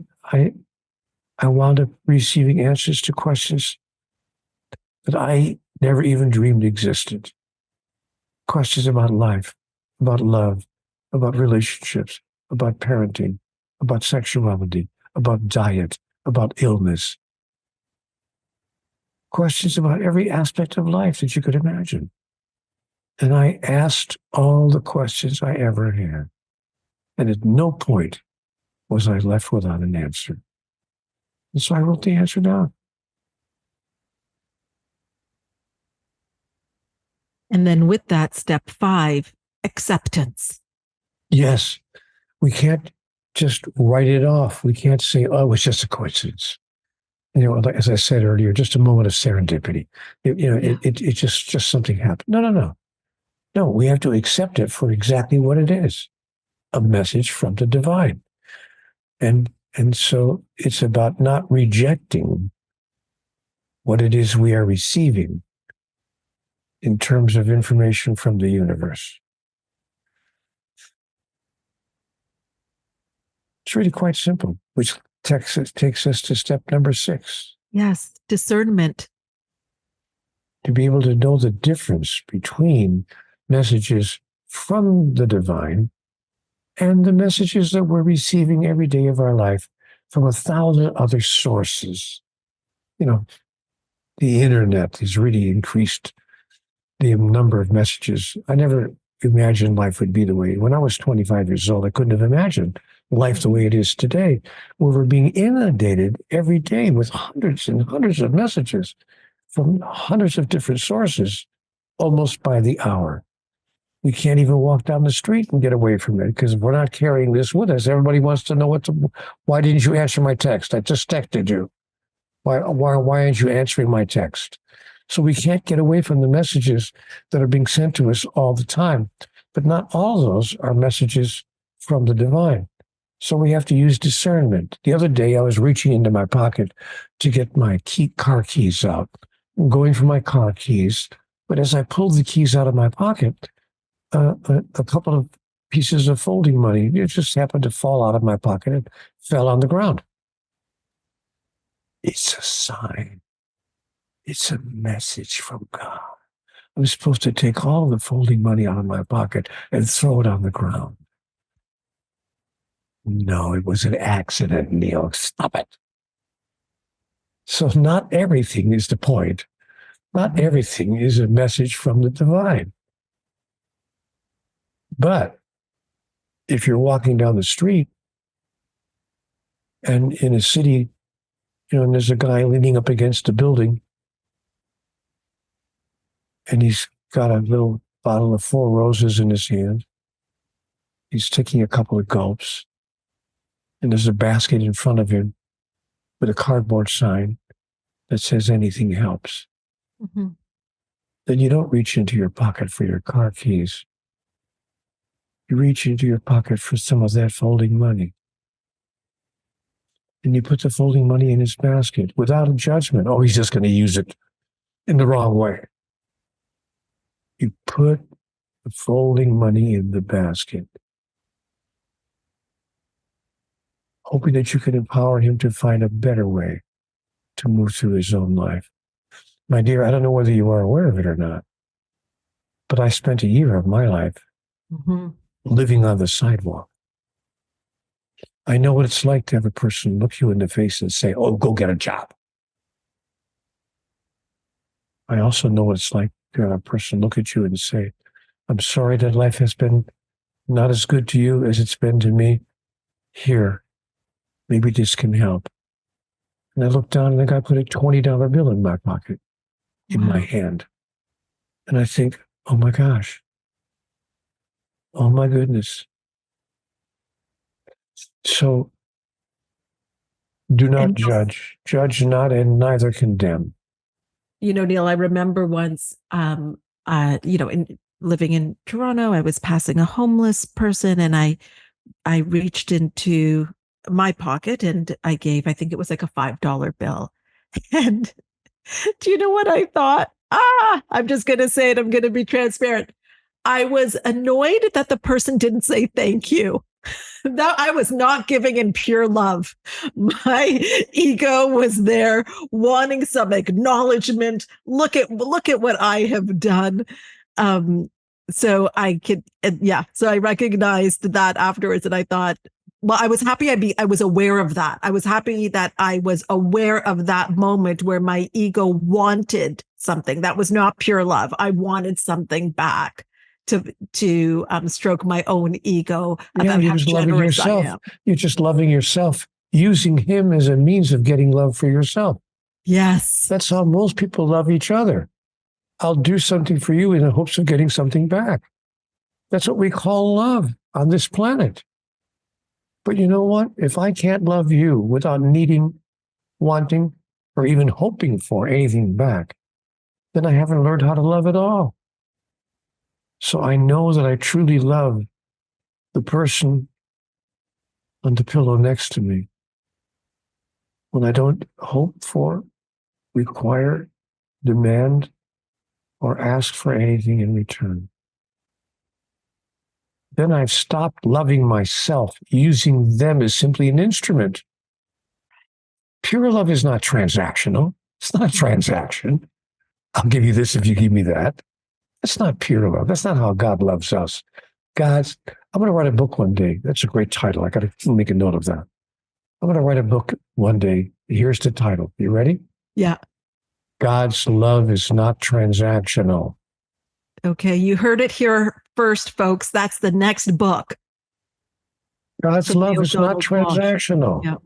wound up receiving answers to questions that I never even dreamed existed. Questions about life, about love, about relationships, about parenting, about sexuality, about diet, about illness. Questions about every aspect of life that you could imagine. And I asked all the questions I ever had. And at no point was I left without an answer. And so I wrote the answer down. And then with that, step 5, acceptance. Yes, we can't just write it off. We can't say, oh, it was just a coincidence. As I said earlier, just a moment of serendipity. It just something happened. No. No, we have to accept it for exactly what it is, a message from the divine. And so it's about not rejecting what it is we are receiving in terms of information from the universe. It's really quite simple, which takes us to step number 6. Yes, discernment. To be able to know the difference between messages from the divine and the messages that we're receiving every day of our life from 1,000 other sources. The internet has really increased the number of messages. I never imagined life would be the way. When I was 25 years old, I couldn't have imagined life the way it is today, where we're being inundated every day with hundreds and hundreds of messages from hundreds of different sources, almost by the hour. We can't even walk down the street and get away from it because we're not carrying this with us. Everybody wants to know why didn't you answer my text? I just texted you. Why aren't you answering my text? So we can't get away from the messages that are being sent to us all the time. But not all of those are messages from the divine. So we have to use discernment. The other day, I was reaching into my pocket to get my car keys out, going for my car keys. But as I pulled the keys out of my pocket, a couple of pieces of folding money, it just happened to fall out of my pocket and fell on the ground. It's a sign. It's a message from God. I'm supposed to take all the folding money out of my pocket and throw it on the ground. No, it was an accident, Neale. Stop it. So not everything is the point. Not everything is a message from the divine. But if you're walking down the street and in a city, and there's a guy leaning up against a building and he's got a little bottle of 4 Roses in his hand. He's taking a couple of gulps. And there's a basket in front of him with a cardboard sign that says anything helps. Mm-hmm. Then you don't reach into your pocket for your car keys. You reach into your pocket for some of that folding money. And you put the folding money in his basket without a judgment. Oh, he's just going to use it in the wrong way. You put the folding money in the basket, hoping that you can empower him to find a better way to move through his own life. My dear, I don't know whether you are aware of it or not, but I spent a year of my life living on the sidewalk. I know what it's like to have a person look you in the face and say, oh, go get a job. I also know what it's like to have a person look at you and say, I'm sorry that life has been not as good to you as it's been to me. Here, maybe this can help. And I looked down and the guy put a $20 bill in my pocket, in my hand. And I think, oh my gosh. Oh my goodness. So do not judge. Judge not and neither condemn. Neale, I remember once, living in Toronto, I was passing a homeless person and I reached into my pocket and I think it was like a $5 bill. And do you know what I thought? I'm just going to say it. I'm going to be transparent. I was annoyed that the person didn't say thank you. That I was not giving in pure love. My ego was there wanting some acknowledgement. Look at what I have done. So I recognized that afterwards, and I thought, well, I was happy I was aware of that. I was happy that I was aware of that moment where my ego wanted something that was not pure love. I wanted something back to stroke my own ego about how generous I am. You're just loving yourself, using him as a means of getting love for yourself. Yes. That's how most people love each other. I'll do something for you in the hopes of getting something back. That's what we call love on this planet. But you know what? If I can't love you without needing, wanting, or even hoping for anything back, then I haven't learned how to love at all. So I know that I truly love the person on the pillow next to me when I don't hope for, require, demand, or ask for anything in return. Then I've stopped loving myself, using them as simply an instrument. Pure love is not transactional. It's not a transaction. I'll give you this if you give me that. That's not pure love. That's not how God loves us. I'm going to write a book one day. That's a great title. I got to make a note of that. I'm going to write a book one day. Here's the title. You ready? Yeah. God's love is not transactional. Okay, you heard it here first, folks. That's the next book. God's love Neale is not Donald Walsch. transactional. Yeah.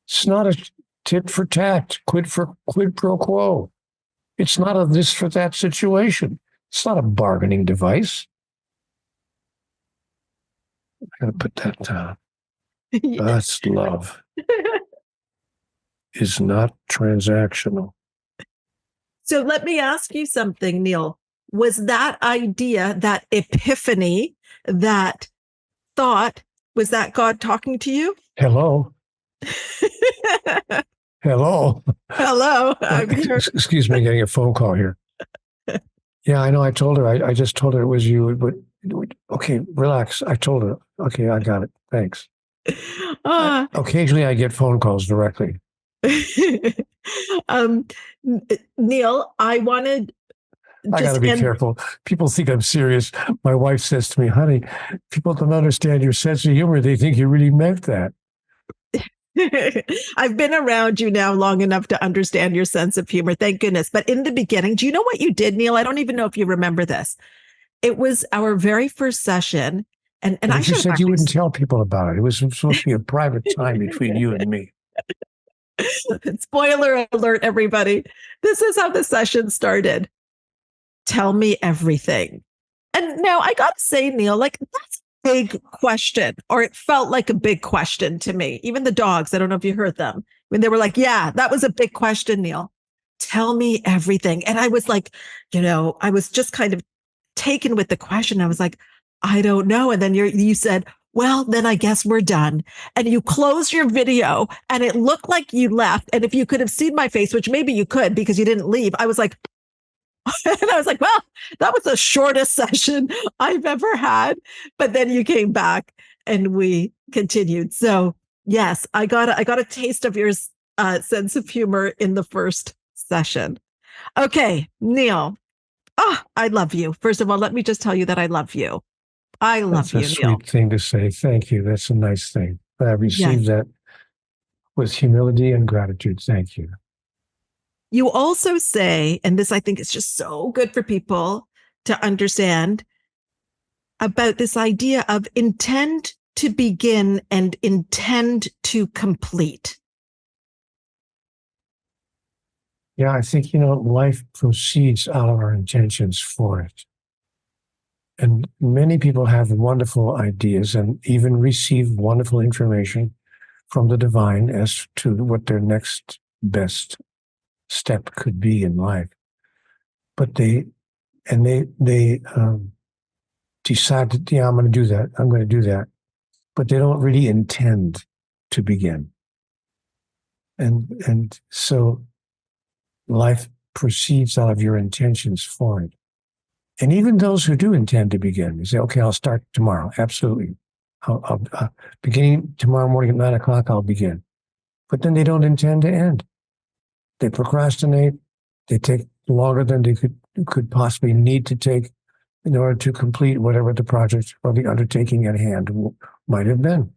It's not a tit for tat, quid pro quo. It's not a this for that situation. It's not a bargaining device. I gotta put that down. God's love is not transactional. So let me ask you something, Neale. Was that idea, that epiphany, that thought, was that God talking to you? Hello? Hello? Hello, I'm here. Excuse me, getting a phone call here. Yeah, I know. I told her. I just told her it was you. But okay, relax. I told her. Okay, I got it. Thanks. Occasionally, I get phone calls directly. Neale, I wanted. I got to be careful. People think I'm serious. My wife says to me, honey, people don't understand your sense of humor. They think you really meant that. I've been around you now long enough to understand your sense of humor. Thank goodness. But in the beginning, do you know what you did, Neale? I don't even know if you remember this. It was our very first session. And I you said you wouldn't tell people about it. It was supposed to be a private time between you and me. Spoiler alert, everybody. This is how the session started. Tell me everything. And now I got to say, Neale, like that's a big question, or it felt like a big question to me. Even the dogs, I don't know if you heard them when they were like, yeah, that was a big question, Neale. Tell me everything. And I was like, I was just kind of taken with the question. I was like, I don't know. And then you said, well, then I guess we're done. And you closed your video and it looked like you left. And if you could have seen my face, which maybe you could because you didn't leave, I was like, and I was like, well, that was the shortest session I've ever had. But then you came back and we continued. So yes, I got a taste of your sense of humor in the first session. Okay, Neale. I love you. First of all, let me just tell you that I love you. I love you, That's a Neale. sweet thing to say. Thank you. That's a nice thing. I received that with humility and gratitude. Thank you. You also say, and this I think is just so good for people to understand about this idea of intend to begin and intend to complete. Yeah, I think, life proceeds out of our intentions for it. And many people have wonderful ideas and even receive wonderful information from the divine as to what their next best step could be in life. But they decide that, yeah, I'm going to do that. I'm going to do that. But they don't really intend to begin. And so life proceeds out of your intentions for it. And even those who do intend to begin, they say, okay, I'll start tomorrow. Absolutely. I'll beginning tomorrow morning at 9:00, I'll begin. But then they don't intend to end. They procrastinate. They take longer than they could possibly need to take in order to complete whatever the project or the undertaking at hand might have been.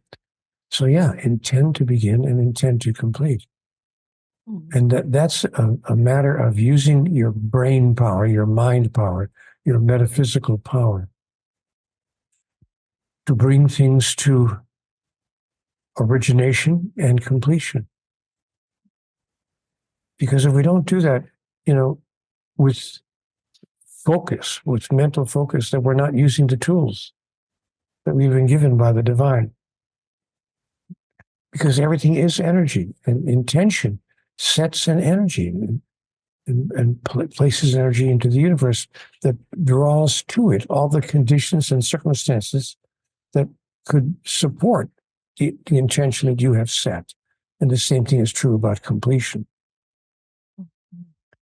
So yeah, intend to begin and intend to complete. And that's a matter of using your brain power, your mind power, your metaphysical power to bring things to origination and completion. Because if we don't do that, with focus, with mental focus, that we're not using the tools that we've been given by the divine. because everything is energy, and intention sets an energy and places energy into the universe that draws to it all the conditions and circumstances that could support the intention that you have set. And the same thing is true about completion.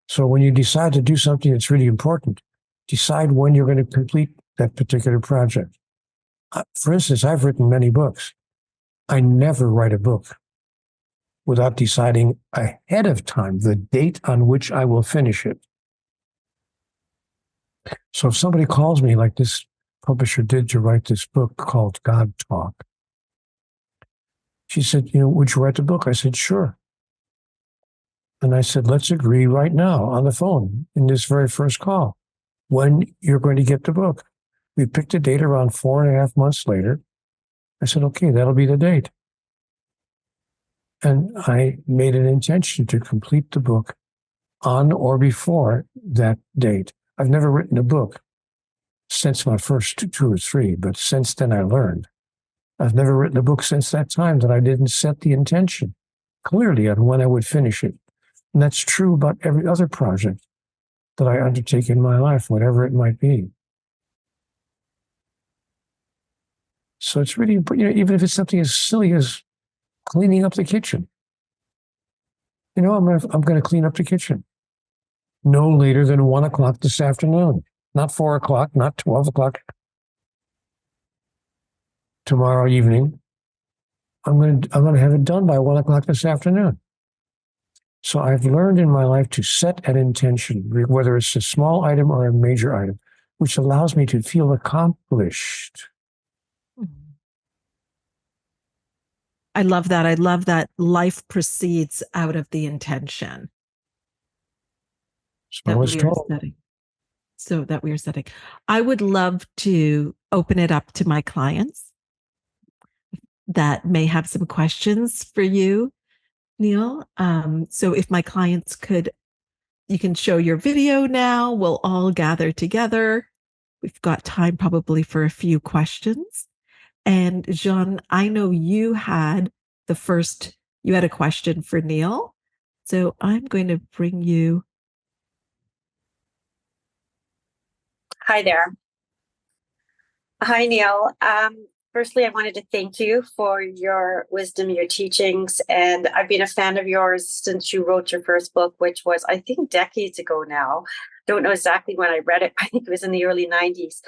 So when you decide to do something that's really important, decide when you're going to complete that particular project. For instance, I've written many books. I never write a book without deciding ahead of time the date on which I will finish it. So if somebody calls me, like this publisher did, to write this book called God Talk, she said, would you write the book? I said, sure. And I said, let's agree right now on the phone in this very first call when you're going to get the book. We picked a date around 4.5 months later. I said, okay, that'll be the date. And I made an intention to complete the book on or before that date. I've never written a book since my first two or three, but since then I learned. I've never written a book since that time that I didn't set the intention clearly on when I would finish it. And that's true about every other project that I undertake in my life, whatever it might be. So it's really important, even if it's something as silly as cleaning up the kitchen. I'm going to clean up the kitchen no later than 1 o'clock this afternoon, not 4 o'clock, not 12 o'clock tomorrow evening. I'm going to have it done by 1 o'clock this afternoon. So I've learned in my life to set an intention, whether it's a small item or a major item, which allows me to feel accomplished. I love that. I love that life proceeds out of the intention. So I was told. That we are setting. I would love to open it up to my clients that may have some questions for you, Neale. So if my clients you can show your video now. We'll all gather together. We've got time probably for a few questions. And Jean, I know you had a question for Neale. So I'm going to bring you. Hi there. Hi, Neale. Firstly, I wanted to thank you for your wisdom, your teachings, and I've been a fan of yours since you wrote your first book, which was, I think, decades ago now. Don't know exactly when I read it. I think it was in the early 90s.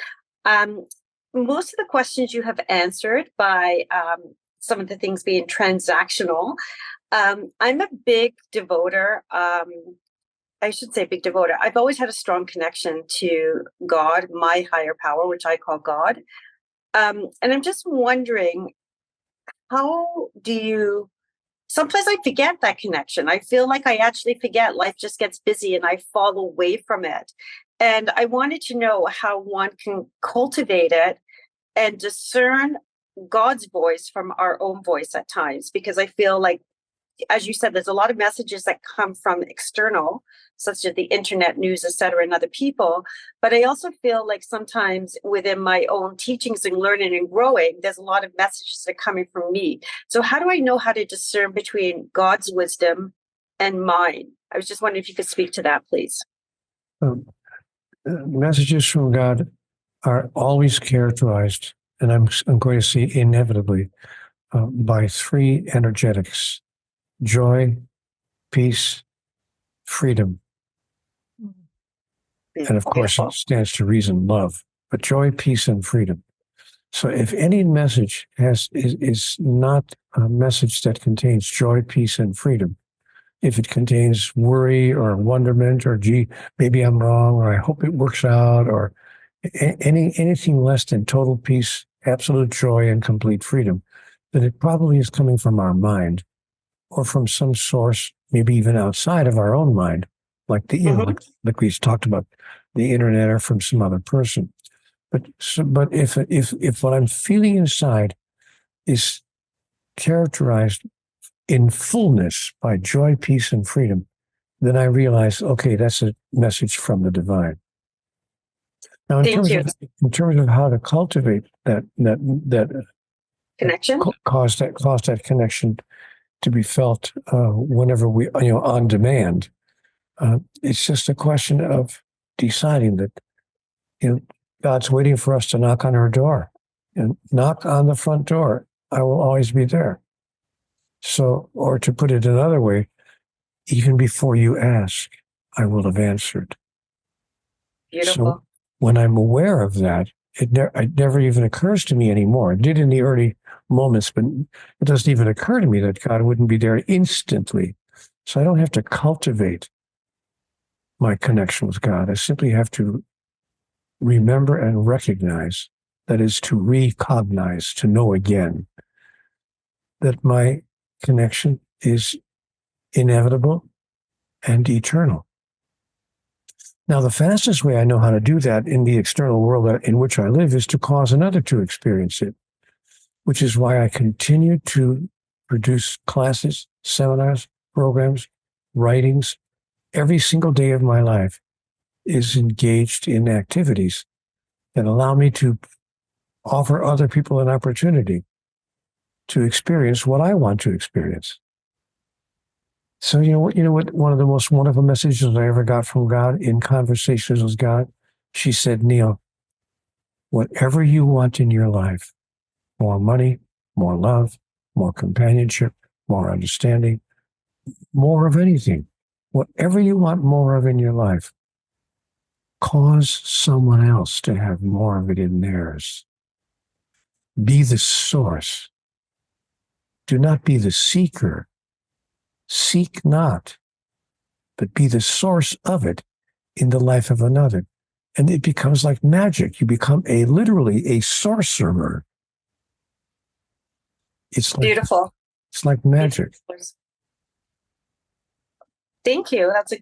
Most of the questions you have answered by some of the things being transactional. I'm a big devoter. I should say big devoter. I've always had a strong connection to God, my higher power, which I call God. And I'm just wondering, sometimes I forget that connection. I feel like I actually forget. Life just gets busy and I fall away from it. And I wanted to know how one can cultivate it and discern God's voice from our own voice at times, because I feel like, as you said, there's a lot of messages that come from external, such as the internet, news, etc., and other people. But I also feel like sometimes within my own teachings and learning and growing, there's a lot of messages that are coming from me. So how do I know how to discern between God's wisdom and mine? I was just wondering if you could speak to that, please. Messages from God are always characterized, and I'm going to say inevitably, by three energetics: joy, peace, freedom. And of course, it stands to reason, love, but joy, peace, and freedom. So if any message is not a message that contains joy, peace, and freedom, if it contains worry or wonderment or, gee, maybe I'm wrong, or I hope it works out, or anything less than total peace, absolute joy, and complete freedom, then it probably is coming from our mind or from some source, maybe even outside of our own mind, like like we talked about, the internet, or from some other person. But if what I'm feeling inside is characterized in fullness by joy, peace, and freedom, then I realize, okay, that's a message from the divine. Now, in terms of how to cultivate that connection. Cause that connection to be felt whenever we, on demand. It's just a question of deciding that, God's waiting for us to knock on our door, and knock on the front door. I will always be there. So, or to put it another way, even before you ask, I will have answered. Beautiful. So when I'm aware of that, it never even occurs to me anymore. It did in the early moments, but it doesn't even occur to me that God wouldn't be there instantly. So I don't have to cultivate my connection with God. I simply have to remember and recognize, that is to recognize, to know again, that my connection is inevitable and eternal. Now, the fastest way I know how to do that in the external world in which I live is to cause another to experience it, which is why I continue to produce classes, seminars, programs, writings. Every single day of my life is engaged in activities that allow me to offer other people an opportunity to experience what I want to experience. So, what one of the most wonderful messages I ever got from God in conversations with God, she said, Neale, whatever you want in your life, more money, more love, more companionship, more understanding, more of anything, whatever you want more of in your life, cause someone else to have more of it in theirs. Be the source. Do not be the seeker. Seek not, but be the source of it in the life of another. And it becomes like magic. You become literally a sorcerer. It's like, beautiful. It's like magic. Thank you. That's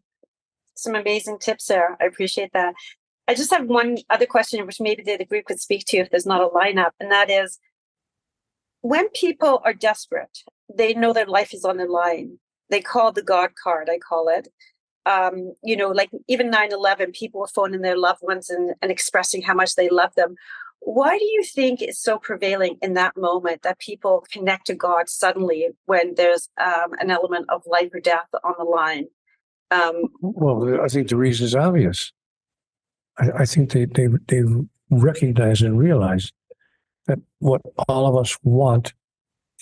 some amazing tips there. I appreciate that. I just have one other question, which maybe the group could speak to if there's not a lineup, and that is, when people are desperate, they know their life is on the line. They call the God card, I call it. Like even 9/11, people were phoning their loved ones and expressing how much they love them. Why do you think it's so prevailing in that moment that people connect to God suddenly when there's an element of life or death on the line? Well, I think the reason is obvious. I think they recognize and realize that what all of us want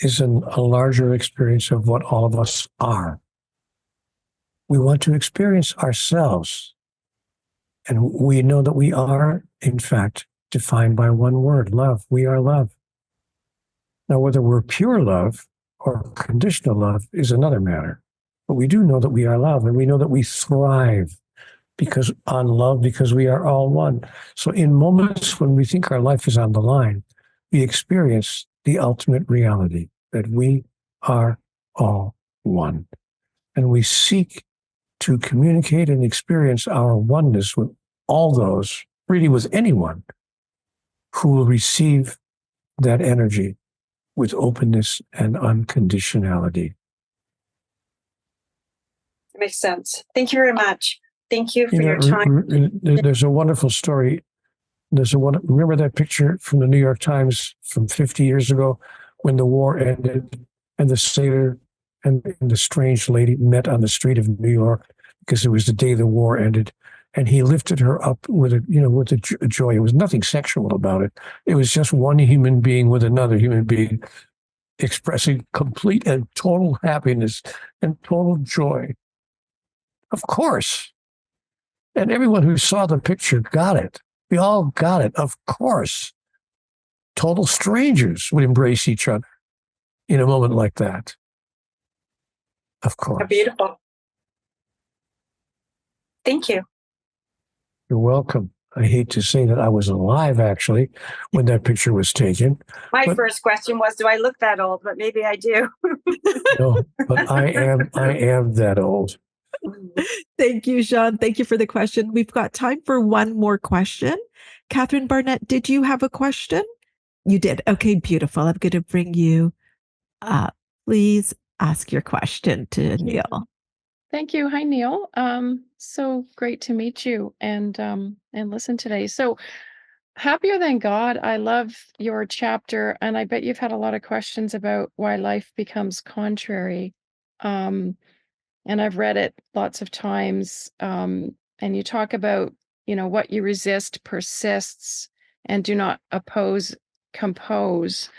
is a larger experience of what all of us are. We want to experience ourselves. And we know that we are, in fact, defined by one word, love. We are love. Now, whether we're pure love or conditional love is another matter. But we do know that we are love, and we know that we thrive because we are all one. So in moments when we think our life is on the line, we experience the ultimate reality that we are all one. And we seek to communicate and experience our oneness with all those, really with anyone, who will receive that energy with openness and unconditionality. It makes sense. Thank you very much. Thank you for your time. There's a wonderful story. Remember that picture from the New York Times from 50 years ago when the war ended and the sailor and the strange lady met on the street of New York because it was the day the war ended, and he lifted her up with a joy. It was nothing sexual about it. It was just one human being with another human being expressing complete and total happiness and total joy. Of course. And everyone who saw the picture got it. We all got it. Of course. Total strangers would embrace each other in a moment like that. Of course. Beautiful. Thank you. You're welcome. I hate to say that I was alive, actually, when that picture was taken. My first question was, do I look that old? But maybe I do. No, but I am that old. Thank you, Sean. Thank you for the question. We've got time for one more question. Catherine Barnett, did you have a question? You did. Okay, beautiful. I'm going to bring you up. Please ask your question to Neale. Thank you. Hi, Neale. So great to meet you and listen today. So Happier Than God, I love your chapter, and I bet you've had a lot of questions about why life becomes contrary. Um, and I've read it lots of times. And you talk about, what you resist persists, and do not oppose, compose.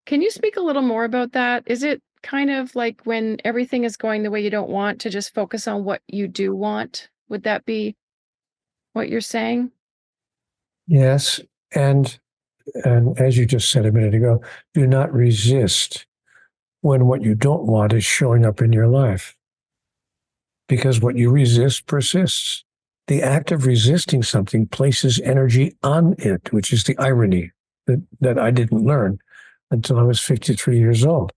Can you speak a little more about that? Is it kind of like when everything is going the way you don't want, to just focus on what you do want? Would that be what you're saying? Yes. And as you just said a minute ago, do not resist when what you don't want is showing up in your life. Because what you resist persists. The act of resisting something places energy on it, which is the irony that I didn't learn until I was 53 years old.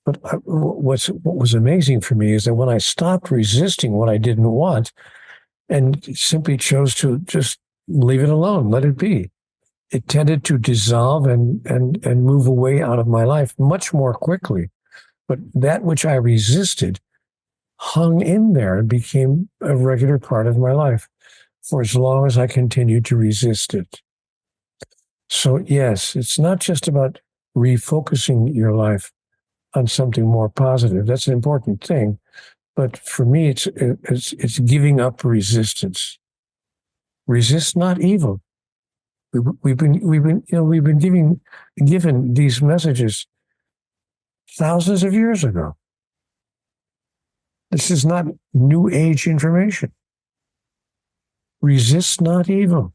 But what was amazing for me is that when I stopped resisting what I didn't want and simply chose to just leave it alone, let it be, it tended to dissolve and move away out of my life much more quickly. But that which I resisted hung in there and became a regular part of my life for as long as I continued to resist it. So yes, it's not just about refocusing your life on something more positive. That's an important thing. But for me, it's giving up resistance. Resist not evil. We've been given these messages thousands of years ago. This is not new age information. Resist not evil.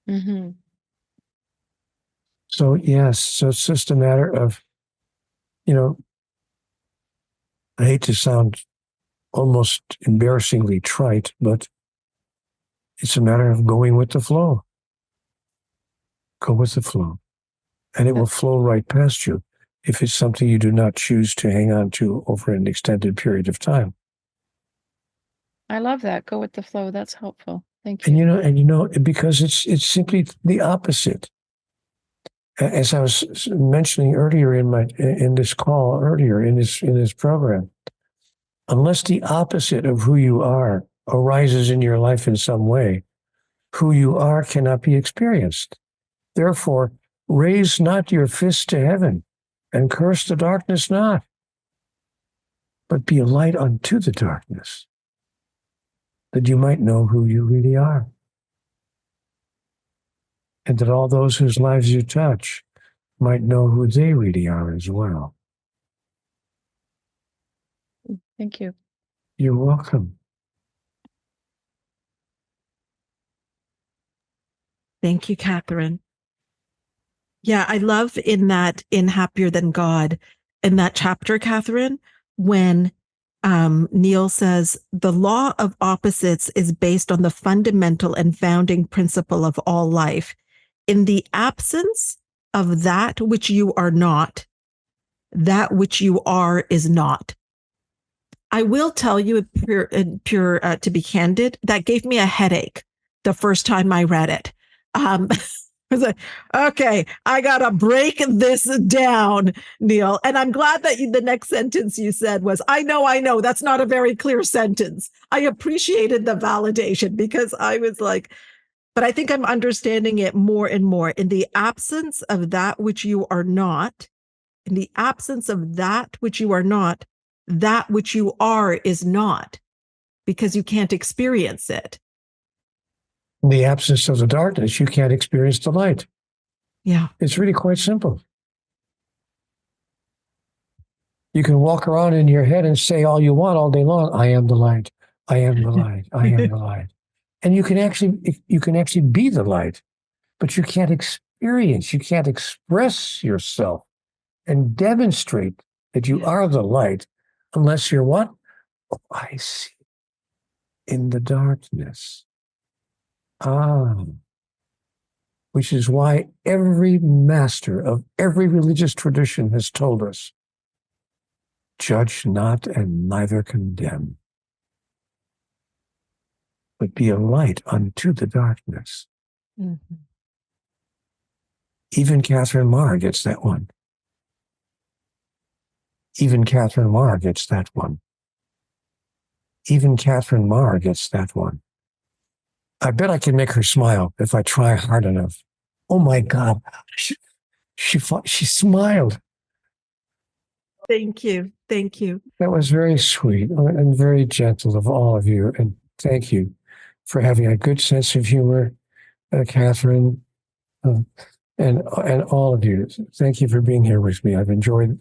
Mm-hmm. So yes, so it's just a matter of, I hate to sound almost embarrassingly trite, but it's a matter of going with the flow. Go with the flow. And it will flow right past you if it's something you do not choose to hang on to over an extended period of time. I love that. Go with the flow. That's helpful. Thank you. And because it's simply the opposite. As I was mentioning earlier in this call, earlier in this program, unless the opposite of who you are arises in your life in some way, who you are cannot be experienced. Therefore, raise not your fist to heaven and curse the darkness not, but be a light unto the darkness, that you might know who you really are. And that all those whose lives you touch might know who they really are as well. Thank you. You're welcome. Thank you, Catherine. Yeah, I love in Happier Than God, in that chapter, Catherine, when Neale says, the law of opposites is based on the fundamental and founding principle of all life. In the absence of that which you are not, that which you are is not. I will tell you, to be candid, that gave me a headache the first time I read it. I was like, okay, I got to break this down, Neale. And I'm glad that the next sentence you said was, I know, that's not a very clear sentence. I appreciated the validation, because I was like, but I think I'm understanding it more and more. In the absence of that which you are not, in the absence of that which you are not, that which you are is not, because you can't experience it. In the absence of the darkness, you can't experience the light. Yeah. It's really quite simple. You can walk around in your head and say all you want all day long, I am the light, I am the light, I am the light. And you can actually be the light, but you can't express yourself and demonstrate that you are the light unless you're what? Oh, I see. In the darkness. Which is why every master of every religious tradition has told us, judge not and neither condemn, but be a light unto the darkness. Mm-hmm. Even Catherine Marr gets that one. Even Catherine Marr gets that one. Even Catherine Marr gets that one. I bet I can make her smile if I try hard enough. Oh my God. She smiled. Thank you. Thank you. That was very sweet and very gentle of all of you. And thank you for having a good sense of humor, Catherine, and all of you. Thank you for being here with me. I've enjoyed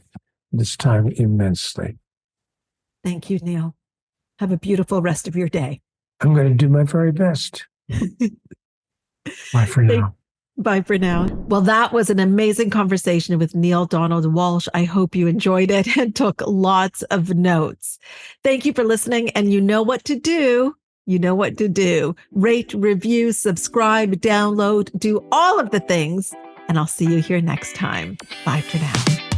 this time immensely. Thank you, Neale. Have a beautiful rest of your day. I'm going to do my very best. Bye for now. Bye for now. Well, that was an amazing conversation with Neale Donald Walsch. I hope you enjoyed it and took lots of notes. Thank you for listening. And you know what to do. You know what to do. Rate, review, subscribe, download, do all of the things. And I'll see you here next time. Bye for now.